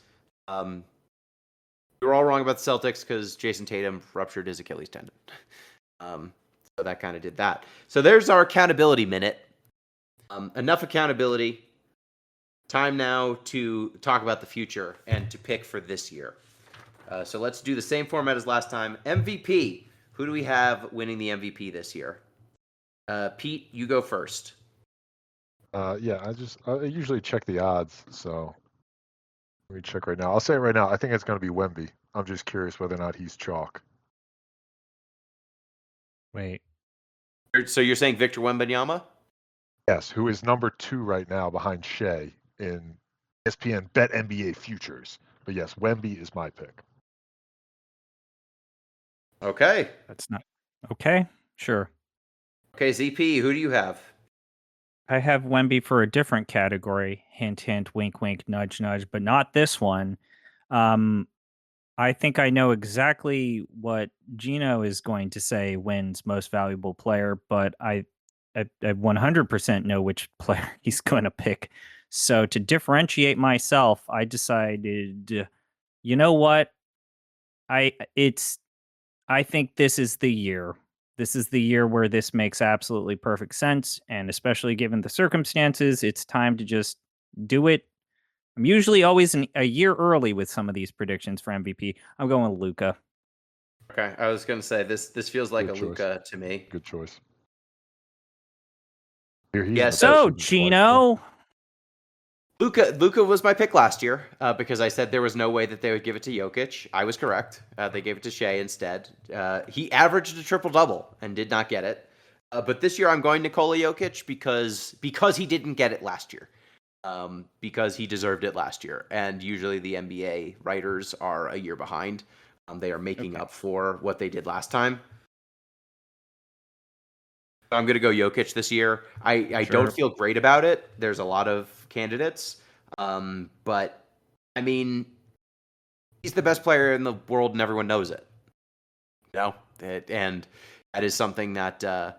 We were all wrong about the Celtics because Jason Tatum ruptured his Achilles tendon. So that kind of did that. So there's our accountability minute. Enough accountability. Time now to talk about the future and to pick for this year. So let's do the same format as last time. MVP. Who do we have winning the MVP this year? Pete, you go first. Yeah, I usually check the odds, so let me check right now. I'll say it right now. I think it's going to be Wemby. I'm just curious whether or not he's chalk. Wait. So you're saying Victor Wembanyama? Yes, who is number 2 right now behind Shea in ESPN Bet NBA Futures. But yes, Wemby is my pick. Okay. That's not okay. Sure. Okay, ZP, who do you have? I have Wemby for a different category. Hint, hint, wink, wink, nudge, nudge, but not this one. I think I know exactly what Gino is going to say wins most valuable player, but I 100% know which player he's going to pick. So to differentiate myself, I decided, you know what? I think this is the year. This is the year where this makes absolutely perfect sense, and especially given the circumstances, it's time to just do it. I'm usually always a year early with some of these predictions for MVP. I'm going with Luka. Okay, I was going to say this feels like Good a choice. Luka to me. Good choice. Here he's Yeah, in the So, Pistons twice, Gino, Luka was my pick last year because I said there was no way that they would give it to Jokic. I was correct. They gave it to Shea instead. He averaged a triple-double and did not get it. But this year I'm going Nikola Jokic because he didn't get it last year. Because he deserved it last year. And usually the NBA writers are a year behind. They are making up for what they did last time. So I'm going to go Jokic this year. I Sure. don't feel great about it. There's a lot of candidates. But, I mean, he's the best player in the world and everyone knows it. You know? And that is something that I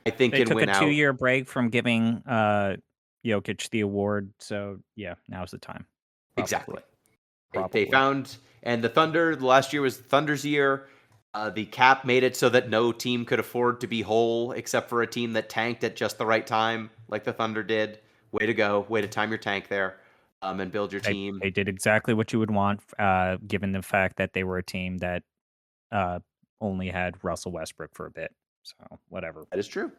think they can took win a out. 2-year break from giving Jokic the award, so yeah, now's the time. Probably. Exactly. Probably. They found, and the Thunder, last year was the Thunder's year. The cap made it so that no team could afford to be whole except for a team that tanked at just the right time, like the Thunder did. Way to go. Way to time your tank there and build your team. They did exactly what you would want, given the fact that they were a team that only had Russell Westbrook for a bit. So, whatever. That is true.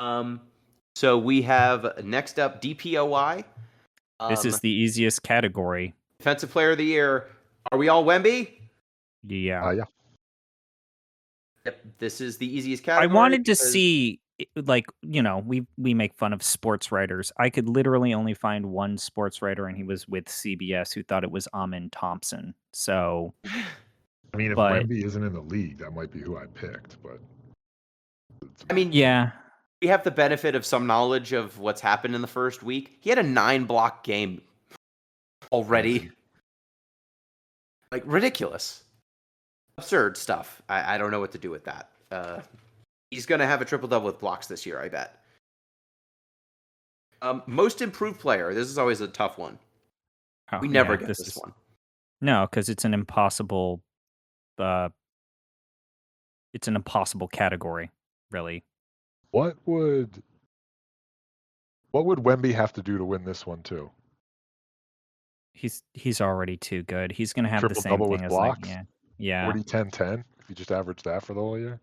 So we have next up DPOY. This is the easiest category. Defensive Player of the Year. Are we all Wemby? Yeah. Yeah. Yep. This is the easiest category. I wanted to see, like, you know, we make fun of sports writers. I could literally only find one sports writer, and he was with CBS, who thought it was Amin Thompson. So, I mean, if but- Wemby isn't in the league, that might be who I picked. But I mean, yeah. we have the benefit of some knowledge of what's happened in the first week. He had a 9-block game already. Like, ridiculous. Absurd stuff. I don't know what to do with that. He's going to have a triple-double with blocks this year, I bet. Most improved player. This is always a tough one. Oh, We never yeah, get this one. No, because it's an impossible. It's an impossible category, really. what would Wemby have to do to win this one too? He's already too good. He's gonna have the same Triple-double thing with as like blocks? yeah. 40-10-10. If you just average that for the whole year.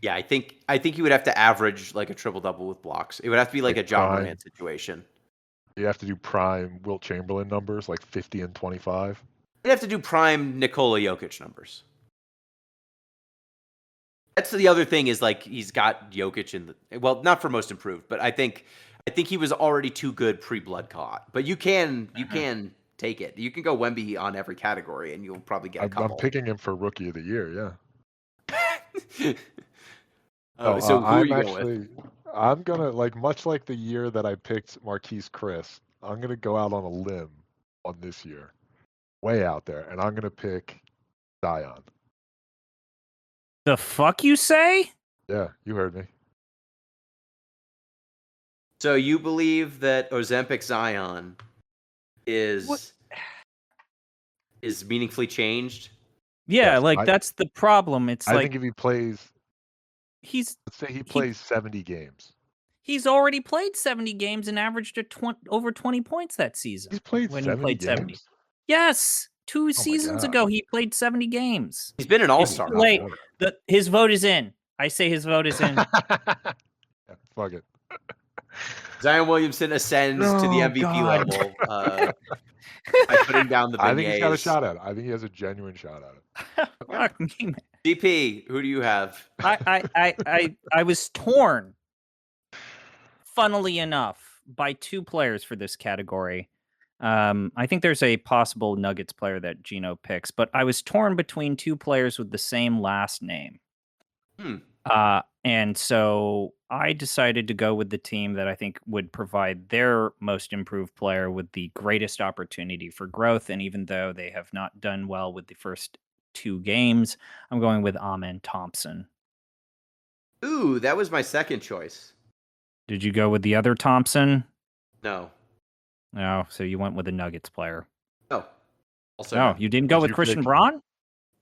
Yeah, I think he would have to average like a triple-double with blocks. It would have to be like a John prime. Morant situation. You have to do prime Wilt Chamberlain numbers, like 50 and 25. You'd have to do prime Nikola Jokic numbers. That's the other thing is like he's got Jokic in the well, not for most improved, but I think he was already too good pre-blood clot. But you can take it. You can go Wemby on every category, and you'll probably get a I'm couple. picking him for Rookie of the Year. Yeah. So who are you going with? I'm gonna much like the year that I picked Marquise Chris. I'm gonna go out on a limb on this year, way out there, and I'm gonna pick Zion. The fuck you say? Yeah, you heard me. So you believe that Ozempic Zion is meaningfully changed? Yeah, Yes, that's the problem. It's I think if he plays, he's let's say he plays 70 games. he's already played 70 games and averaged over 20 points that season. He's played when 70 he played games. 70. Yes, 2 my seasons God. ago he played 70 games. He's been an all-star. Wait, his vote is in. I say his vote is in. Yeah, fuck it. Zion Williamson ascends to the Oh, MVP God. level by putting down the beignets. I think he's got a shot at it. I think he has a genuine shot at it. Fuck me, man. DP, who do you have? I was torn, funnily enough, by 2 players for this category. I think there's a possible Nuggets player that Gino picks, but I was torn between 2 players with the same last name. And so I decided to go with the team that I think would provide their most improved player with the greatest opportunity for growth. And even though they have not done well with the first 2 games, I'm going with Amen Thompson. Ooh, that was my second choice. Did you go with the other Thompson? No. No, so you went with a Nuggets player. No. Also, No, you didn't go with Christian Braun?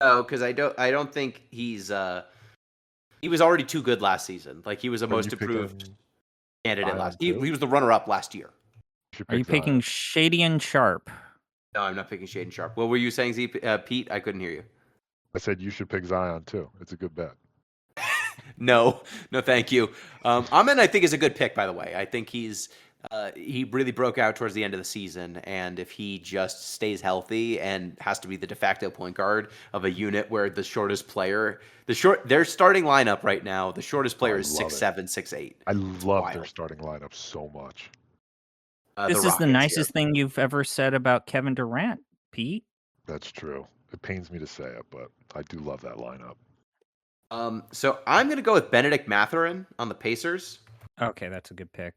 No, because I don't think he's he was already too good last season. Like he was a most improved candidate last. He was the runner-up last year. Are you picking Shady and Sharp? No, I'm not picking Shade and Sharp. What were you saying, Pete? I couldn't hear you. I said you should pick Zion too. It's a good bet. No, thank you. Amen, I think, is a good pick, by the way. I think he really broke out towards the end of the season, and if he just stays healthy and has to be the de facto point guard of a unit where the shortest player, their starting lineup right now, the shortest player is 6'7", 6'8". I love their starting lineup so much. This is the nicest thing you've ever said about Kevin Durant, Pete. That's true. It pains me to say it, but I do love that lineup. So I'm going to go with Benedict Mathurin on the Pacers. Okay, that's a good pick.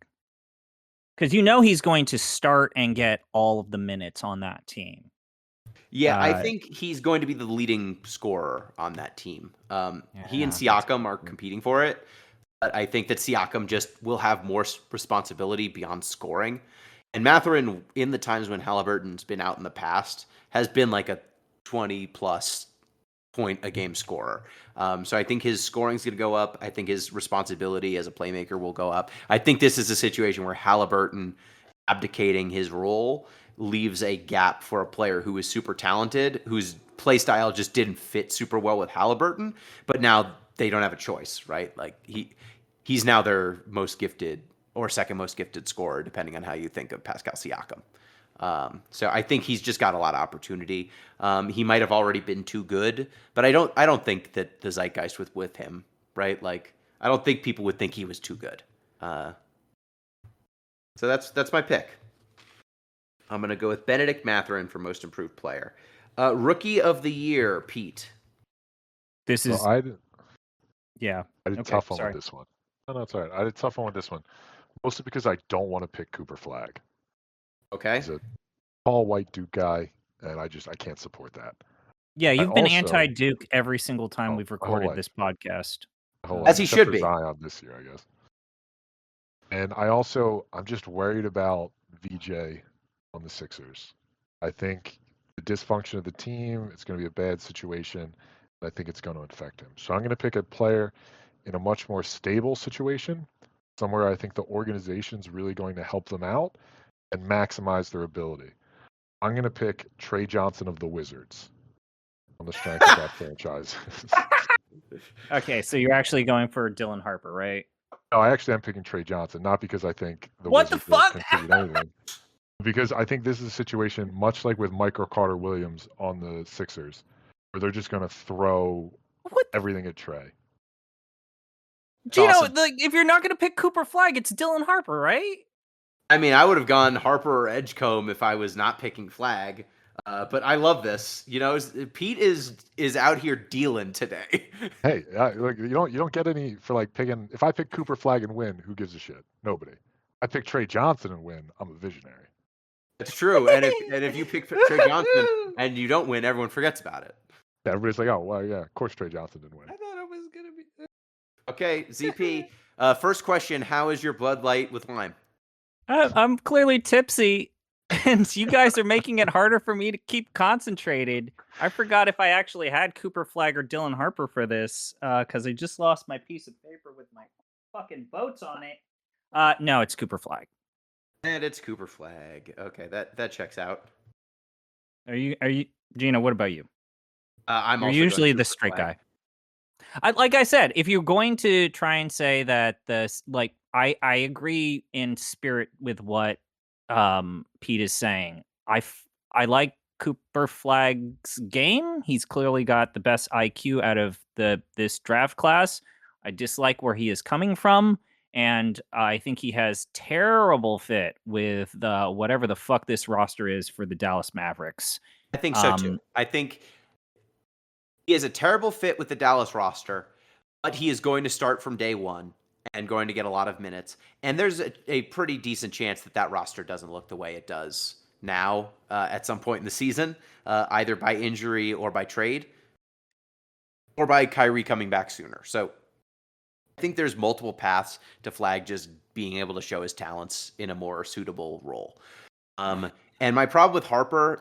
Because you know he's going to start and get all of the minutes on that team. Yeah, I think he's going to be the leading scorer on that team. He and Siakam are competing for it. But I think that Siakam just will have more responsibility beyond scoring. And Mathurin, in the times when Halliburton's been out in the past, has been like a 20-plus point a game scorer. So I think his scoring's going to go up. I think his responsibility as a playmaker will go up. I think this is a situation where Halliburton abdicating his role leaves a gap for a player who is super talented, whose play style just didn't fit super well with Halliburton, but now they don't have a choice, right? Like he's now their most gifted or second most gifted scorer, depending on how you think of Pascal Siakam. So I think he's just got a lot of opportunity. He might have already been too good, but I don't think that the zeitgeist with him, right? Like I don't think people would think he was too good. So that's my pick. I'm gonna go with Benedict Mathurin for most improved player. Rookie of the year, Pete. This is I did okay, tough one with this one. No, it's all right. I did tough one with this one, mostly because I don't want to pick Cooper Flagg. Okay. He's a tall white Duke guy, and I can't support that. Yeah, you've been anti-Duke every single time we've recorded this podcast. As he should be. Zion this year, I guess. And I'm just worried about VJ on the Sixers. I think the dysfunction of the team, it's going to be a bad situation. I think it's going to affect him. So I'm going to pick a player in a much more stable situation, somewhere I think the organization's really going to help them out and maximize their ability. I'm going to pick Trey Johnson of the Wizards on the strength of that franchise. Okay, so you're actually going for Dylan Harper, right? No, I actually am picking Trey Johnson, not because I think the What Wizards the will fuck? contribute anything. Because I think this is a situation much like with Michael Carter-Williams on the Sixers, where they're just going to throw everything at Trey. Gino, awesome. if you're not going to pick Cooper Flagg, it's Dylan Harper, right? I mean, I would have gone Harper or Edgecombe if I was not picking Flagg. But I love this. Pete is out here dealing today. Hey, look, you don't get any for like picking. If I pick Cooper Flag and win, who gives a shit? Nobody. I pick Trey Johnson and win. I'm a visionary. It's true. And if you pick Trey Johnson and you don't win, everyone forgets about it. Everybody's like, oh well, yeah, of course Trey Johnson didn't win. I thought it was gonna be. Okay, ZP. First question: how is your Blood Light with lime? I'm clearly tipsy, and you guys are making it harder for me to keep concentrated. I forgot if I actually had Cooper Flag or Dylan Harper for this, because I just lost my piece of paper with my fucking votes on it. No, it's Cooper Flag. And it's Cooper Flag. Okay, that checks out. Are you, Gino? What about you? I'm You're also usually going the Cooper straight Flag. guy. Like I said, if you're going to try and say that I agree in spirit with what Pete is saying. I like Cooper Flag's game. He's clearly got the best IQ out of this draft class. I dislike where he is coming from, and I think he has terrible fit with whatever the fuck this roster is for the Dallas Mavericks. I think so too. I think he has a terrible fit with the Dallas roster, but he is going to start from day one and going to get a lot of minutes. And there's a pretty decent chance that roster doesn't look the way it does now at some point in the season, either by injury or by trade, or by Kyrie coming back sooner. So I think there's multiple paths to Flag just being able to show his talents in a more suitable role. And my problem with Harper,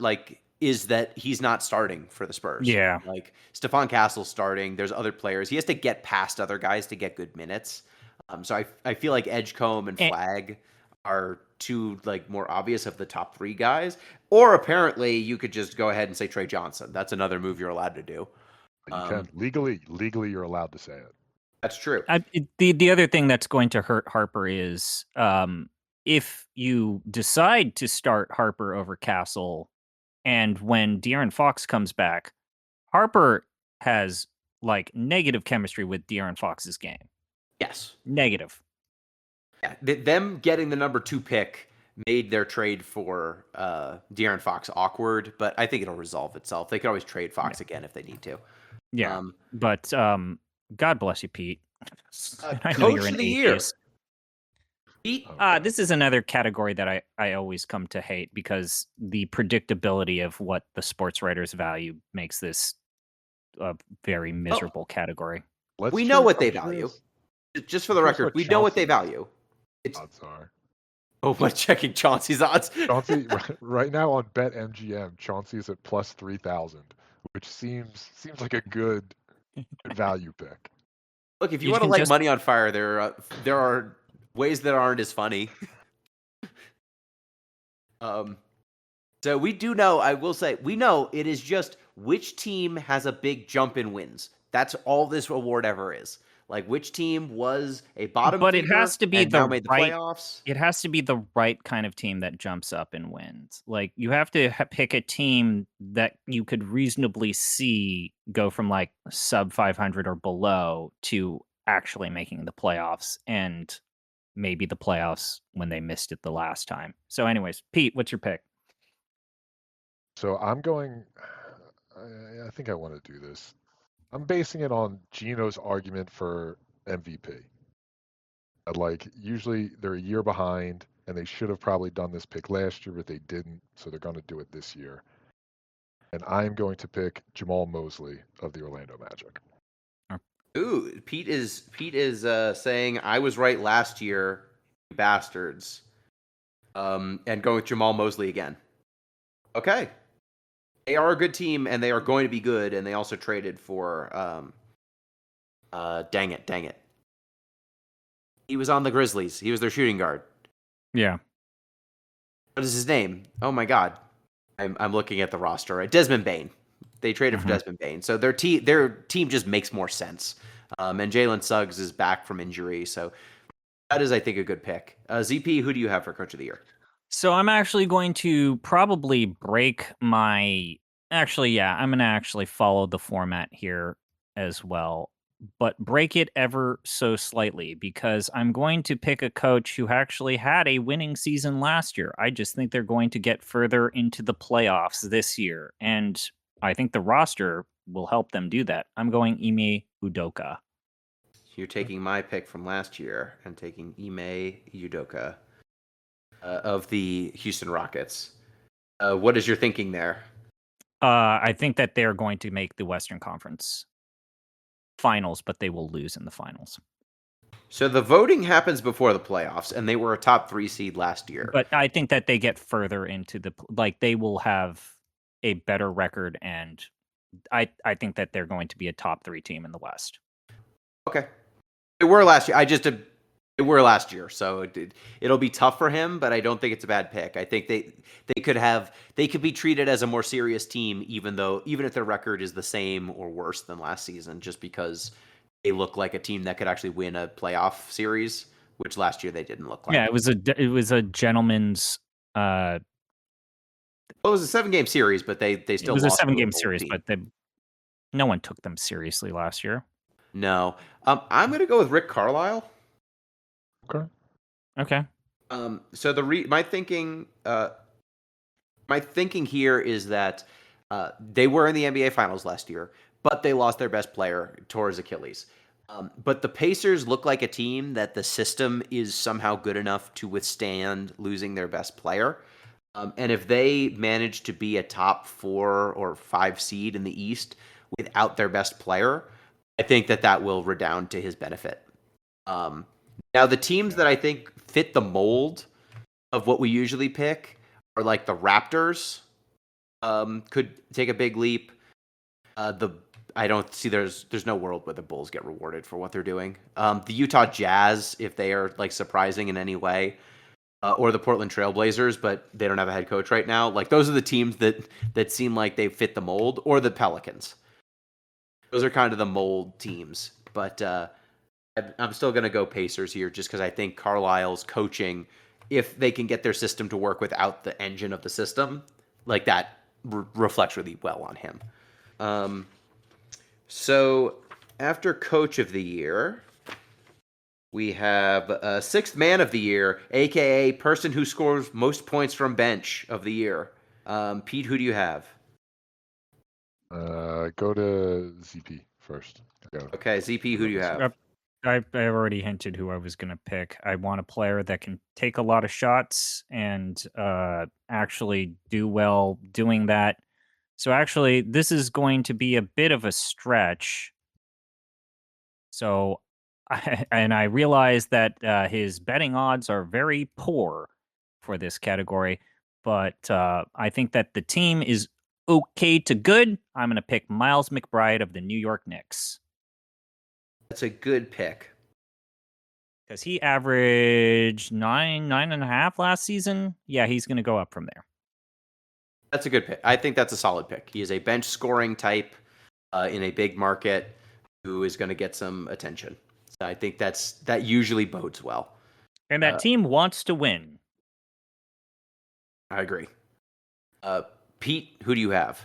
is that he's not starting for the Spurs. Yeah. Stephon Castle's starting. There's other players. He has to get past other guys to get good minutes. So I feel like Edgecombe and Flag are two more obvious of the top three guys. Or apparently you could just go ahead and say Trey Johnson. That's another move you're allowed to do. You can legally you're allowed to say it. That's true. The other thing that's going to hurt Harper is if you decide to start Harper over Castle, and when De'Aaron Fox comes back, Harper has negative chemistry with De'Aaron Fox's game. Yes. Negative. Yeah, them getting the number 2 pick made their trade for De'Aaron Fox awkward, but I think it'll resolve itself. They could always trade Fox again if they need to. Yeah, but God bless you, Pete. I know Coach you're an of the year. atheist. Pete, This is another category that I always come to hate because the predictability of what the sports writers value makes this a very miserable category. We know what they value. Just for the record, we know what they value. Odds are. Oh, but checking Chauncey's odds. Chauncey right now on BetMGM, Chauncey is at plus 3,000, which seems like a good value pick. Look, if you want to light money on fire, there are ways that aren't as funny. So we do know, I will say, we know it is just which team has a big jump in wins. That's all this award ever is. Which team was a bottom but it has to be the right playoffs. It has to be the right kind of team that jumps up and wins. You have to pick a team that you could reasonably see go from sub 500 or below to actually making the playoffs, and maybe the playoffs when they missed it the last time. So anyways, Pete, what's your pick? So I'm going, I think I want to do this. I'm basing it on Gino's argument for MVP. Usually they're a year behind, and they should have probably done this pick last year, but they didn't, so they're going to do it this year. And I'm going to pick Jamal Mosley of the Orlando Magic. Ooh, Pete is saying I was right last year, you bastards, and going with Jamal Mosley again. Okay. They are a good team, and they are going to be good, and they also traded for, dang it. He was on the Grizzlies. He was their shooting guard. Yeah. What is his name? Oh my God. I'm looking at the roster. Right? Desmond Bane. They traded for Desmond Bane. So their team just makes more sense. And Jalen Suggs is back from injury, so that is, I think, a good pick. ZP, who do you have for Coach of the Year? So I'm actually going to probably break my... I'm going to actually follow the format here as well. but break it ever so slightly, because I'm going to pick a coach who actually had a winning season last year. I just think they're going to get further into the playoffs this year, and I think the roster will help them do that. I'm going Ime Udoka. You're taking my pick from last year and taking Ime Udoka of the Houston Rockets. What is your thinking there? I think that they're going to make the Western Conference Finals, but they will lose in the finals. So the voting happens before the playoffs, and they were a top 3 seed last year. But I think that they get further into they will have a better record, and I think that they're going to be a top 3 team in the West. Okay. They were last year. They were last year, so it'll be tough for him, but I don't think it's a bad pick. I think they could be treated as a more serious team, even if their record is the same or worse than last season, just because they look like a team that could actually win a playoff series, which last year they didn't look like. Yeah, it was a gentleman's. Well, it was a 7-game series, but they still It was lost a 7-game to series, team. but no one took them seriously last year. No, I'm going to go with Rick Carlisle. Okay. So my thinking here is that they were in the NBA Finals last year, but they lost their best player, tore his Achilles. But the Pacers look like a team that the system is somehow good enough to withstand losing their best player. And if they manage to be a top 4 or 5 seed in the East without their best player, I think that will redound to his benefit. Now, the teams that I think fit the mold of what we usually pick are like the Raptors. Could take a big leap. I don't see there's no world where the Bulls get rewarded for what they're doing. The Utah Jazz, if they are like surprising in any way, or the Portland Trailblazers, but they don't have a head coach right now. Like those are the teams that seem like they fit the mold, or the Pelicans. Those are kind of the mold teams, but I'm still going to go Pacers here just because I think Carlisle's coaching, if they can get their system to work without the engine of the system, like that reflects really well on him. So after Coach of the Year, we have Sixth Man of the Year, a.k.a. person who scores most points from bench of the year. Pete, who do you have? Go to ZP first. Okay, ZP, who do you have? I already hinted who I was going to pick. I want a player that can take a lot of shots and actually do well doing that. So actually, this is going to be a bit of a stretch. So, I realize that his betting odds are very poor for this category, but I think that the team is okay to good. I'm going to pick Miles McBride of the New York Knicks. That's a good pick. Because he averaged 9.5 last season. Yeah, he's going to go up from there. That's a good pick. I think that's a solid pick. He is a bench scoring type in a big market who is going to get some attention. So I think that usually bodes well. And that team wants to win. I agree. Pete, who do you have?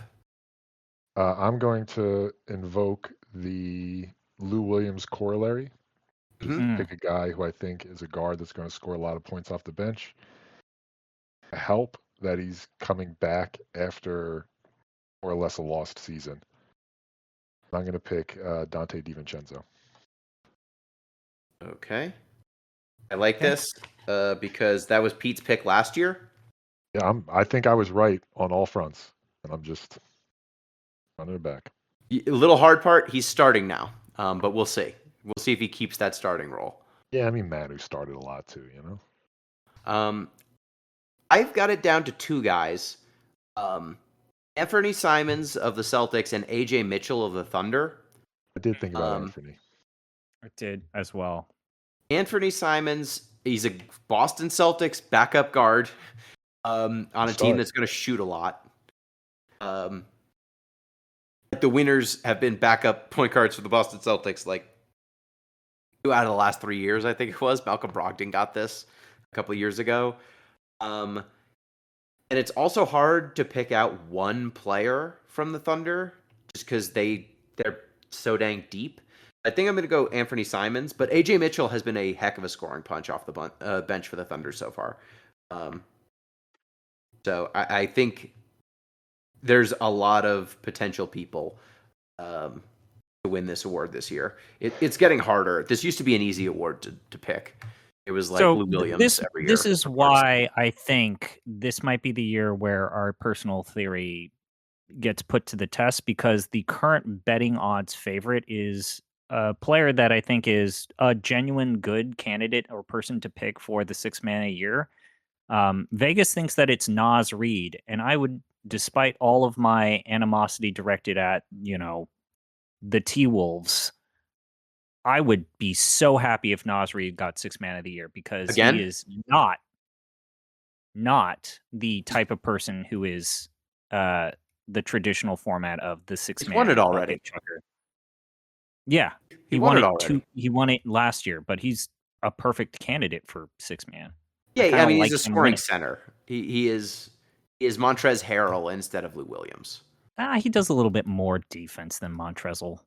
I'm going to invoke the Lou Williams corollary. Pick a guy who I think is a guard that's going to score a lot of points off the bench. Help that he's coming back after more or less a lost season. I'm going to pick Dante DiVincenzo. Okay. I like this because that was Pete's pick last year. Yeah, I think I was right on all fronts, and I'm just running it back. A little hard part, he's starting now, but we'll see. We'll see if he keeps that starting role. Yeah, I mean, Manu started a lot too, you know? I've got it down to 2 guys. Anthony Simons of the Celtics and AJ Mitchell of the Thunder. I did think about Anthony. I did as well. Anthony Simons, he's a Boston Celtics backup guard on a team that's going to shoot a lot. The winners have been backup point guards for the Boston Celtics like 2 out of the last 3 years, I think it was. Malcolm Brogdon got this a couple of years ago. And it's also hard to pick out one player from the Thunder just because they're so dang deep. I think I'm going to go Anthony Simons, but AJ Mitchell has been a heck of a scoring punch off the bench for the Thunder so far. So I think there's a lot of potential people to win this award this year. It's getting harder. This used to be an easy award to pick. It was like Lou Williams every year. This is why I think this might be the year where our personal theory gets put to the test, because the current betting odds favorite is a player that I think is a genuine good candidate or person to pick for the Sixth Man a Year. Vegas thinks that it's Nas Reed, and I would, despite all of my animosity directed at, the T-Wolves, I would be so happy if Nas Reed got Sixth Man of the Year, because Again? he is not the type of person who is the traditional format of the Sixth Man. He's won it already. Chucker. Yeah, he won it already. He won it last year, but he's a perfect candidate for Sixth Man. Yeah, I mean, he's a scoring center. He is Montrezl Harrell instead of Lou Williams. He does a little bit more defense than Montrezl.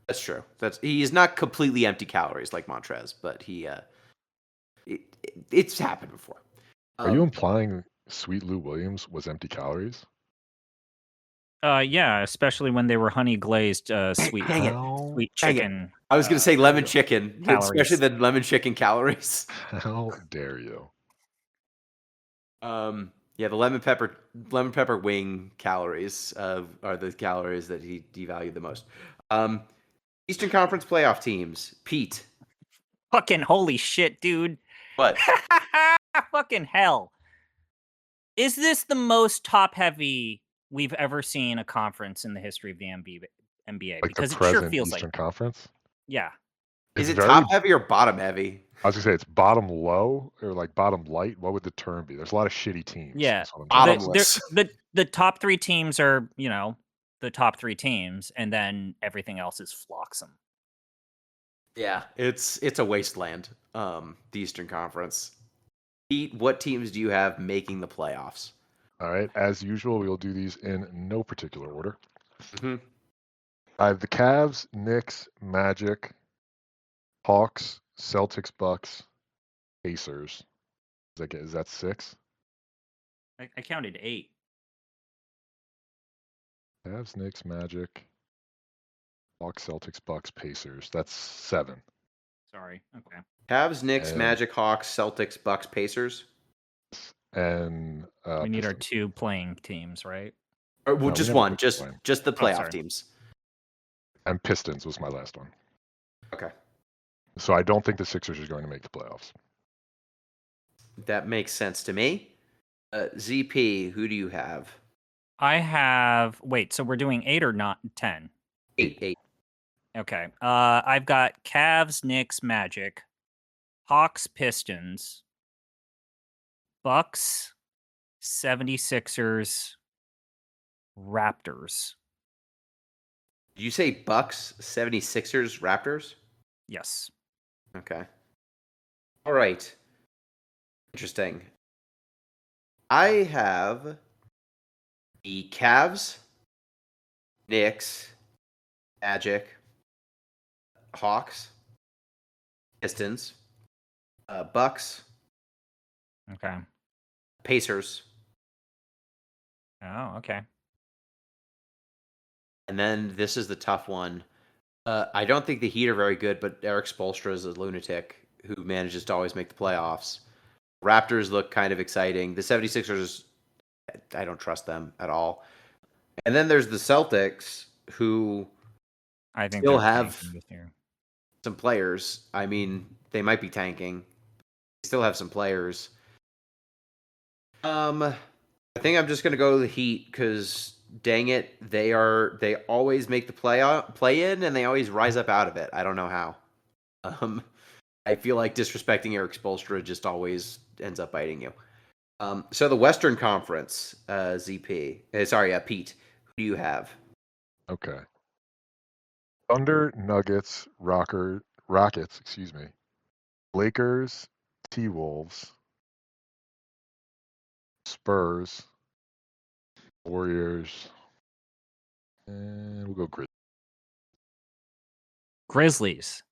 That's true. He's not completely empty calories like Montrez, but it's happened before. Are you implying Sweet Lou Williams was empty calories? Yeah, especially when they were honey glazed sweet chicken. I was going to say lemon chicken, calories. especially the lemon chicken calories. How dare you? Yeah, the lemon pepper wing calories are the calories that he devalued the most. Eastern Conference playoff teams. Pete. Fucking holy shit, dude. What? Fucking hell. Is this the most top-heavy we've ever seen a conference in the history of the NBA? Like because the it sure present feels Eastern like... Conference? Yeah. Is it top heavy or bottom heavy? I was going to say it's bottom low or like bottom light. What would the term be? There's a lot of shitty teams. Yeah. Bottomless. The top three teams are, the top three teams, and then everything else is flotsam. Yeah, it's a wasteland, the Eastern Conference. Pete, what teams do you have making the playoffs? All right. As usual, we'll do these in no particular order. Mm-hmm. I have the Cavs, Knicks, Magic, Hawks, Celtics, Bucks, Pacers. Is that 6? I counted 8. Cavs, Knicks, Magic, Hawks, Celtics, Bucks, Pacers. That's 7. Sorry. Okay. Cavs, Knicks, Magic, Hawks, Celtics, Bucks, Pacers. And we need Pistons. our 2 playing teams, right? Or well, just one, just the playoff sorry. teams. And Pistons was my last one. Okay. So I don't think the Sixers are going to make the playoffs. That makes sense to me. ZP, who do you have? I have... Wait, so we're doing 8 or not 10? 8. Okay. I've got Cavs, Knicks, Magic, Hawks, Pistons, Bucks, 76ers, Raptors. Did you say Bucks, 76ers, Raptors? Yes. Okay. All right. Interesting. I have the Cavs, Knicks, Magic, Hawks, Pistons, Bucks, Okay. Pacers, Oh, okay. and then this is the tough one. I don't think the Heat are very good, but Eric Spoelstra is a lunatic who manages to always make the playoffs. Raptors look kind of exciting. The 76ers, I don't trust them at all. And then there's the Celtics, who I think still they're have tanking this year. some players. I mean, they might be tanking. They still have some players. I think I'm just gonna go to the Heat because dang it, they always make the play in, and they always rise up out of it. I don't know how. I feel like disrespecting Eric Spoelstra just always ends up biting you. So the Western Conference, Pete, who do you have? Okay. Thunder, Nuggets, Rockets, Lakers, T-Wolves, Spurs, Warriors, and we'll go Grizzlies. Grizzlies.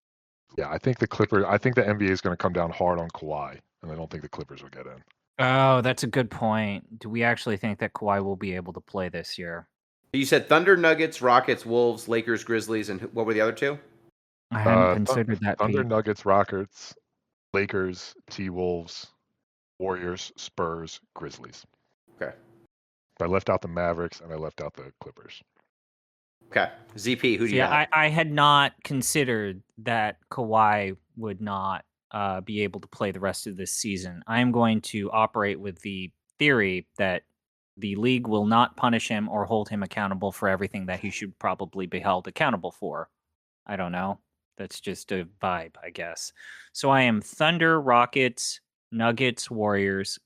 Yeah, I think the NBA is going to come down hard on Kawhi, and I don't think the Clippers will get in. Oh, that's a good point. Do we actually think that Kawhi will be able to play this year? You said Thunder, Nuggets, Rockets, Wolves, Lakers, Grizzlies, and what were the other two? I hadn't considered that. Thunder, Pete. Nuggets, Rockets, Lakers, T-Wolves, Warriors, Spurs, Grizzlies. Okay. I left out the Mavericks and I left out the Clippers. Okay. ZP, who do See, you have? I had not considered that Kawhi would not be able to play the rest of this season. I am going to operate with the theory that the league will not punish him or hold him accountable for everything that he should probably be held accountable for. I don't know. That's just a vibe, I guess. So I am Thunder, Rockets, Nuggets, Warriors,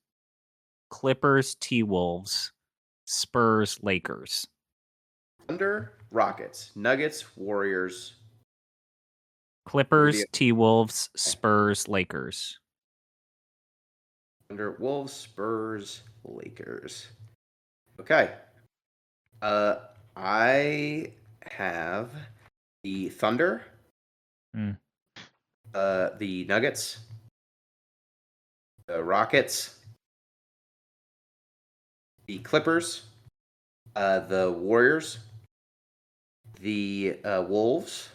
Clippers, T-Wolves, Spurs, Lakers. Thunder, Rockets, Nuggets, Warriors, Clippers, T-Wolves, Spurs, Lakers. Thunder, Wolves, Spurs, Lakers. Okay. I have the Thunder, the Nuggets, the Rockets, the Clippers, the Warriors, the Wolves,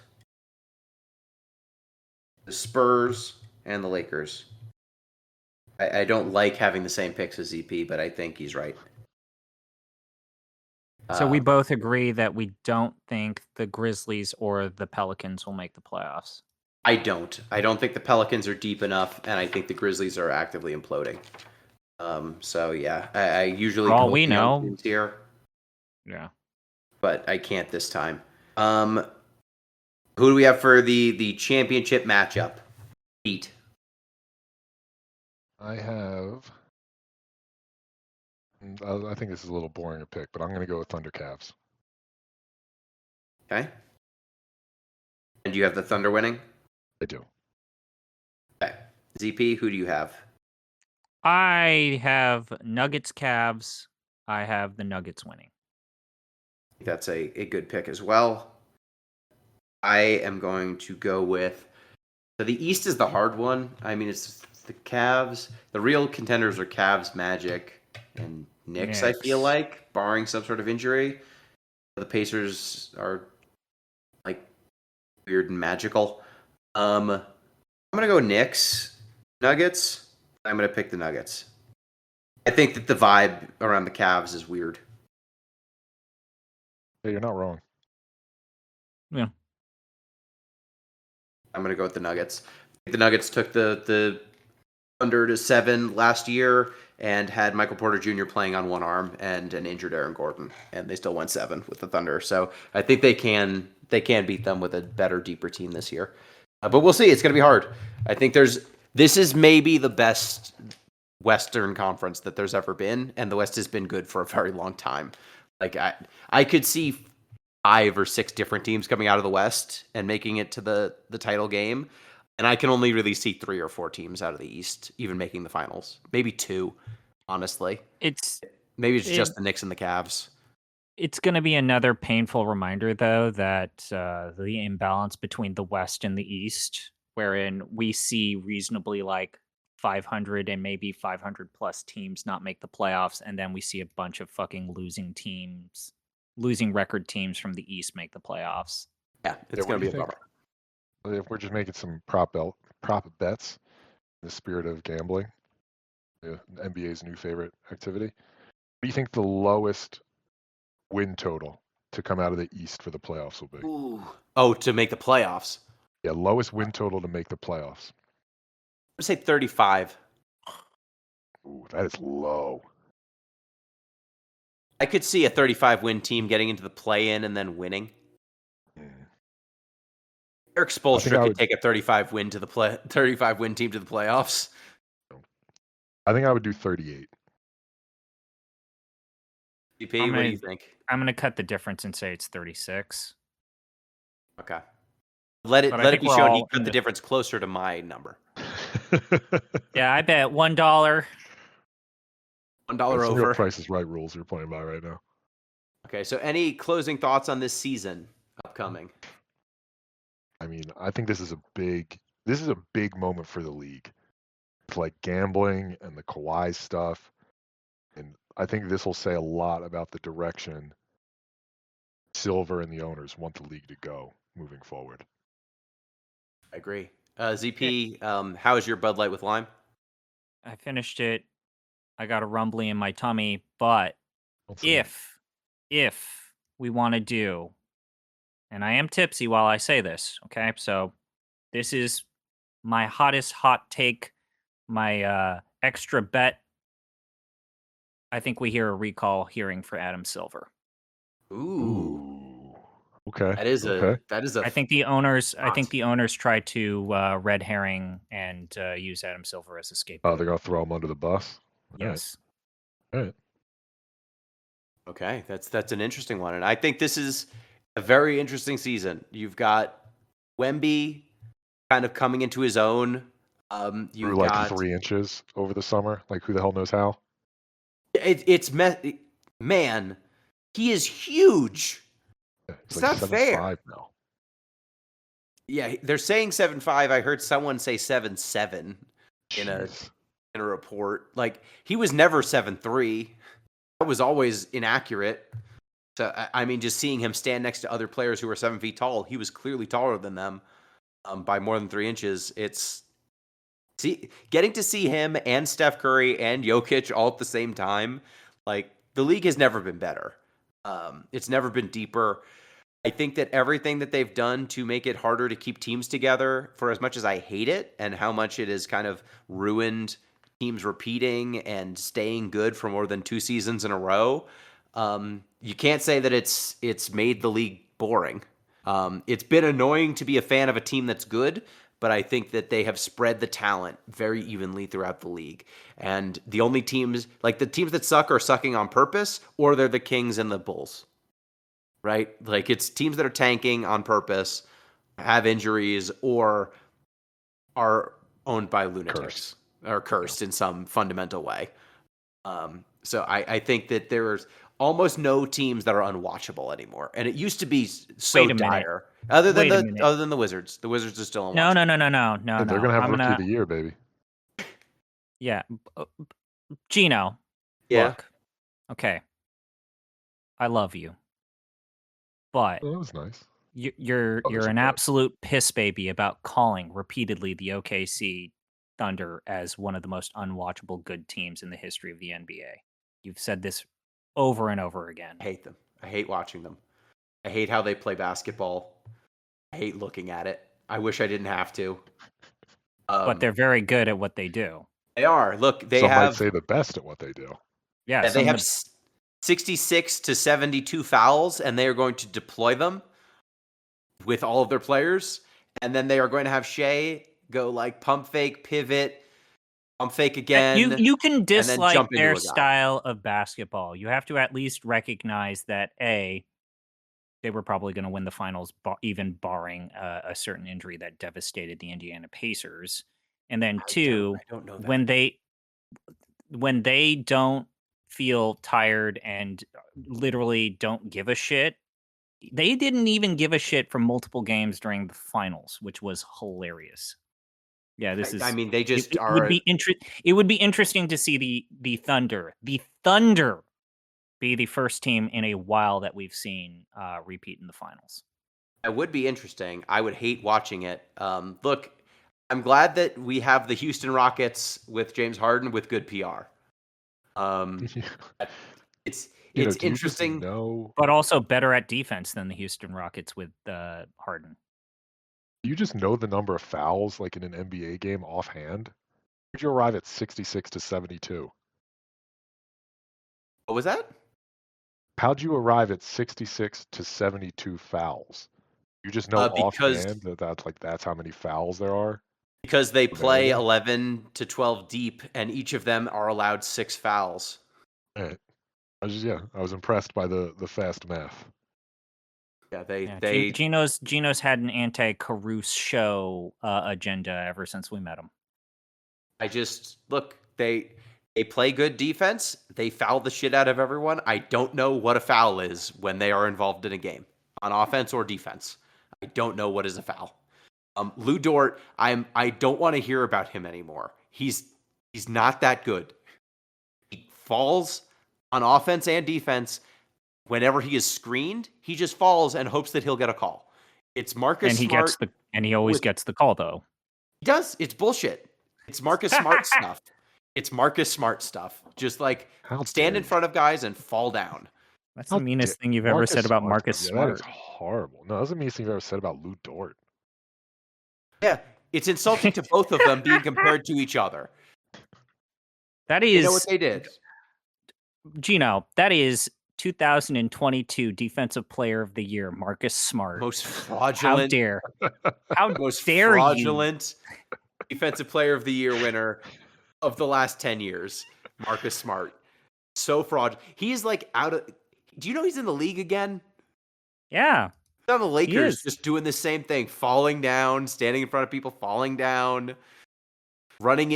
the Spurs, and the Lakers. I don't like having the same picks as ZP, but I think he's right. So we both agree that we don't think the Grizzlies or the Pelicans will make the playoffs. I don't. I don't think the Pelicans are deep enough, and I think the Grizzlies are actively imploding. So yeah, I usually For all go we with the young know. teams here, Yeah. but I can't this time. Who do we have for the championship matchup? Heat. I have. I think this is a little boring a pick, but I'm going to go with Thunder Cavs. Okay. And you have the Thunder winning? I do. Okay. ZP, who do you have? I have Nuggets, Cavs. I have the Nuggets winning. That's a good pick as well. I am going to go with... So the East is the hard one. I mean, it's the Cavs. The real contenders are Cavs, Magic, and Knicks, I feel like, barring some sort of injury. The Pacers are, like, weird and magical. I'm going to go Knicks. Nuggets, I'm going to pick the Nuggets. I think that the vibe around the Cavs is weird. Yeah, you're not wrong. Yeah. I'm going to go with the Nuggets. The Nuggets took the under to 7 last year and had Michael Porter Jr. playing on one arm and an injured Aaron Gordon, and they still won 7 with the Thunder. So I think they can beat them with a better, deeper team this year. But we'll see. It's going to be hard. I think this is maybe the best Western Conference that there's ever been, and the West has been good for a very long time. Like I could see 5 or 6 different teams coming out of the West and making it to the title game. And I can only really see 3 or 4 teams out of the East even making the finals. Maybe 2, honestly. Maybe it's just the Knicks and the Cavs. It's going to be another painful reminder, though, that the imbalance between the West and the East, wherein we see reasonably like 500 and maybe 500 plus teams not make the playoffs, and then we see a bunch of fucking losing record teams from the East make the playoffs. Yeah, it's going to be a bummer. If we're just making some prop bets in the spirit of gambling, the NBA's new favorite activity, what do you think the lowest win total to come out of the East for the playoffs will be? Ooh. Oh, to make the playoffs? Yeah, lowest win total to make the playoffs. I would say 35. Ooh, that is low. I could see a 35-win team getting into the play-in and then winning. Eric Spoelstra could take a 35-win team to the playoffs. I think I would do 38. DP, what do you think? I'm going to cut the difference and say it's 36. Okay. Let it be shown he cut the difference closer to my number. Yeah, I bet $1. $1 over. over. Price is Right rules you're playing by right now. Okay, so any closing thoughts on this season upcoming? I mean, I think this is a big moment for the league. It's like gambling and the Kawhi stuff. And I think this will say a lot about the direction Silver and the owners want the league to go moving forward. I agree. ZP, how is your Bud Light with lime? I finished it. I got a rumbly in my tummy, but Don't say it. if we want to do, and I am tipsy while I say this, okay? So this is my hottest hot take, my extra bet. I think we hear a recall hearing for Adam Silver. Ooh. Okay. That is okay. I think the owners try to red herring and use Adam Silver as a Oh, scapegoat. they're gonna throw him under the bus. Yes. All right. Okay, that's an interesting one, and I think this is a very interesting season. You've got Wemby kind of coming into his own. Grew You've like got 3 inches over the summer. Like who the hell knows how? Man, he is huge. Yeah, It's like not fair. 7'5" now. Yeah, they're saying 7'5". I heard someone say 7'7" in a Jeez. report. Like he was never 7'3". That was always inaccurate. So I mean, just seeing him stand next to other players who were 7 feet tall, he was clearly taller than them by more than 3 inches. Getting to see him and Steph Curry and Jokic all at the same time, like the league has never been better. It's never been deeper. I think that everything that they've done to make it harder to keep teams together, for as much as I hate it and how much it has kind of ruined teams repeating and staying good for more than 2 seasons in a row, you can't say that it's made the league boring. It's been annoying to be a fan of a team that's good, but I think that they have spread the talent very evenly throughout the league. And the only teams, like the teams that suck are sucking on purpose, or they're the Kings and the Bulls, right? Like it's teams that are tanking on purpose, have injuries, or are owned by lunatics or cursed in some fundamental way. So I think that there's almost no teams that are unwatchable anymore. And it used to be so Wait a minute. dire. Other Wait a minute. than the Wizards. The Wizards are still No, unwatchable. no. They're gonna have I'm rookie gonna, of the year, baby. yeah. Gino, Yeah. look. Okay. I love you. But Oh, that was nice. you're Others are an good. absolute piss baby about calling repeatedly the OKC Thunder as one of the most unwatchable good teams in the history of the NBA. You've said this over and over again. I hate them. I hate watching them. I hate how they play basketball. I hate looking at it. I wish I didn't have to. But they're very good at what they do. They are. Look, they Some might have say the best at what they do. Yeah, they have 66 to 72 fouls, and they are going to deploy them with all of their players. And then they are going to have Shea go like pump fake, pivot, pump fake again. You can dislike jump into their a guy. style of basketball. You have to at least recognize that A, they were probably going to win the finals, even barring a certain injury that devastated the Indiana Pacers. And then two, I don't know that. when they don't feel tired and literally don't give a shit, they didn't even give a shit for multiple games during the finals, which was hilarious. Yeah, this is. I mean, they just it are. would be It would be interesting to see the Thunder be the first team in a while that we've seen repeat in the finals. It would be interesting. I would hate watching it. Look, I'm glad that we have the Houston Rockets with James Harden with good PR. It's interesting. But also better at defense than the Houston Rockets with Harden. Do you just know the number of fouls like in an NBA game offhand? How'd you arrive at 66 to 72? What was that? How'd you arrive at 66 to 72 fouls? You just know offhand that's how many fouls there are? Because they play 11 to 12 deep, and each of them are allowed 6 fouls. Right. I was impressed by the fast math. Yeah, Gino's had an anti-Caruso agenda ever since we met him. They play good defense. They foul the shit out of everyone. I don't know what a foul is when they are involved in a game, on offense or defense. I don't know what is a foul. Lou Dort, I don't want to hear about him anymore. He's not that good. He falls on offense and defense. Whenever he is screened, he just falls and hopes that he'll get a call. It's Marcus Smart. He always gets the call though. He does. It's bullshit. It's Marcus Smart stuff. It's Marcus Smart stuff. Just like stand in front of guys and fall down. That's the meanest thing you've ever said about Marcus Smart. That is horrible. No, that's the meanest thing you've ever said about Lou Dort. Yeah, it's insulting to both of them being compared to each other. That is, you know what they did, Gino. That is 2022 Defensive Player of the Year, Marcus Smart. Most fraudulent. How most dare fraudulent Defensive Player of the Year winner of the last 10 years, Marcus Smart. So fraud. He's like out of. Do you know he's in the league again? Yeah. He's on the Lakers, just doing the same thing, falling down, standing in front of people, falling down, running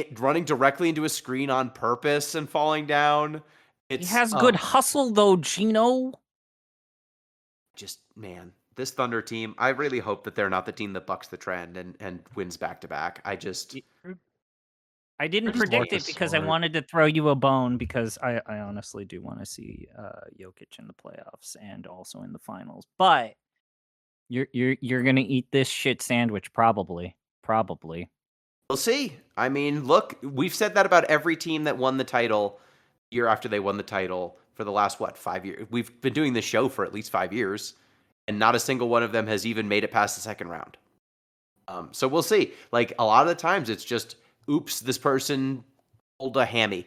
directly into a screen on purpose and falling down. He has good hustle though, Gino. Just man, this Thunder team. I really hope that they're not the team that bucks the trend and wins back to back. I didn't predict it because I wanted to throw you a bone because I honestly do want to see Jokic in the playoffs and also in the finals. But you're gonna eat this shit sandwich probably. We'll see. I mean, look, we've said that about every team that won the title year after they won the title for the last 5 years. We've been doing this show for at least 5 years, and not a single one of them has even made it past the second round. So we'll see. Like a lot of the times, it's just oops, this person pulled a hammy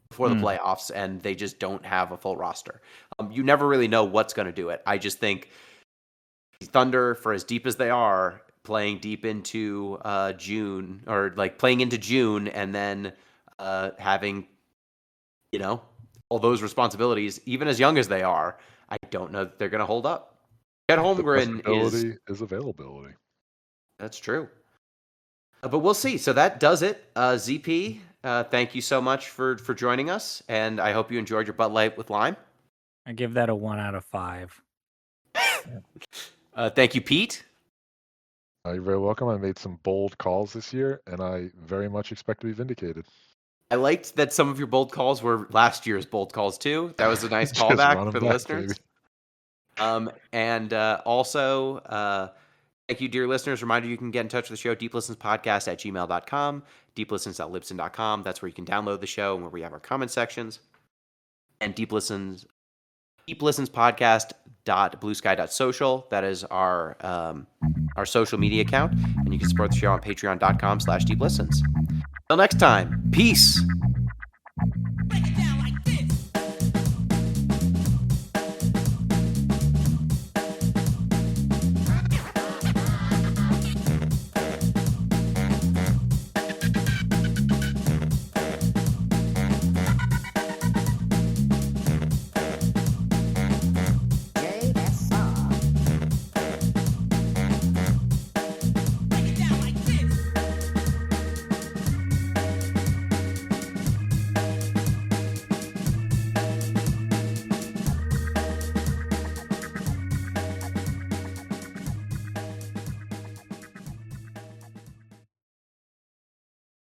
before the playoffs, and they just don't have a full roster. You never really know what's going to do it. I just think Thunder, for as deep as they are, playing deep into June, or like playing into June, and then having, all those responsibilities, even as young as they are, I don't know that they're going to hold up. Chet Holmgren is availability. That's true. But we'll see. So that does it. ZP, thank you so much for joining us, and I hope you enjoyed your Bud Light with lime. I give that a 1 out of 5. Thank you, Pete. You're very welcome. I made some bold calls this year, and I very much expect to be vindicated. I liked that some of your bold calls were last year's bold calls, too. That was a nice callback for the listeners. And also, thank you, dear listeners. Reminder, you can get in touch with the show, deeplistenspodcast@gmail.com, deeplistens.libsyn.com. That's where you can download the show and where we have our comment sections. And deeplistenspodcast.bluesky.social. That is our social media account. And you can support the show on patreon.com/deeplistens. Until next time, peace.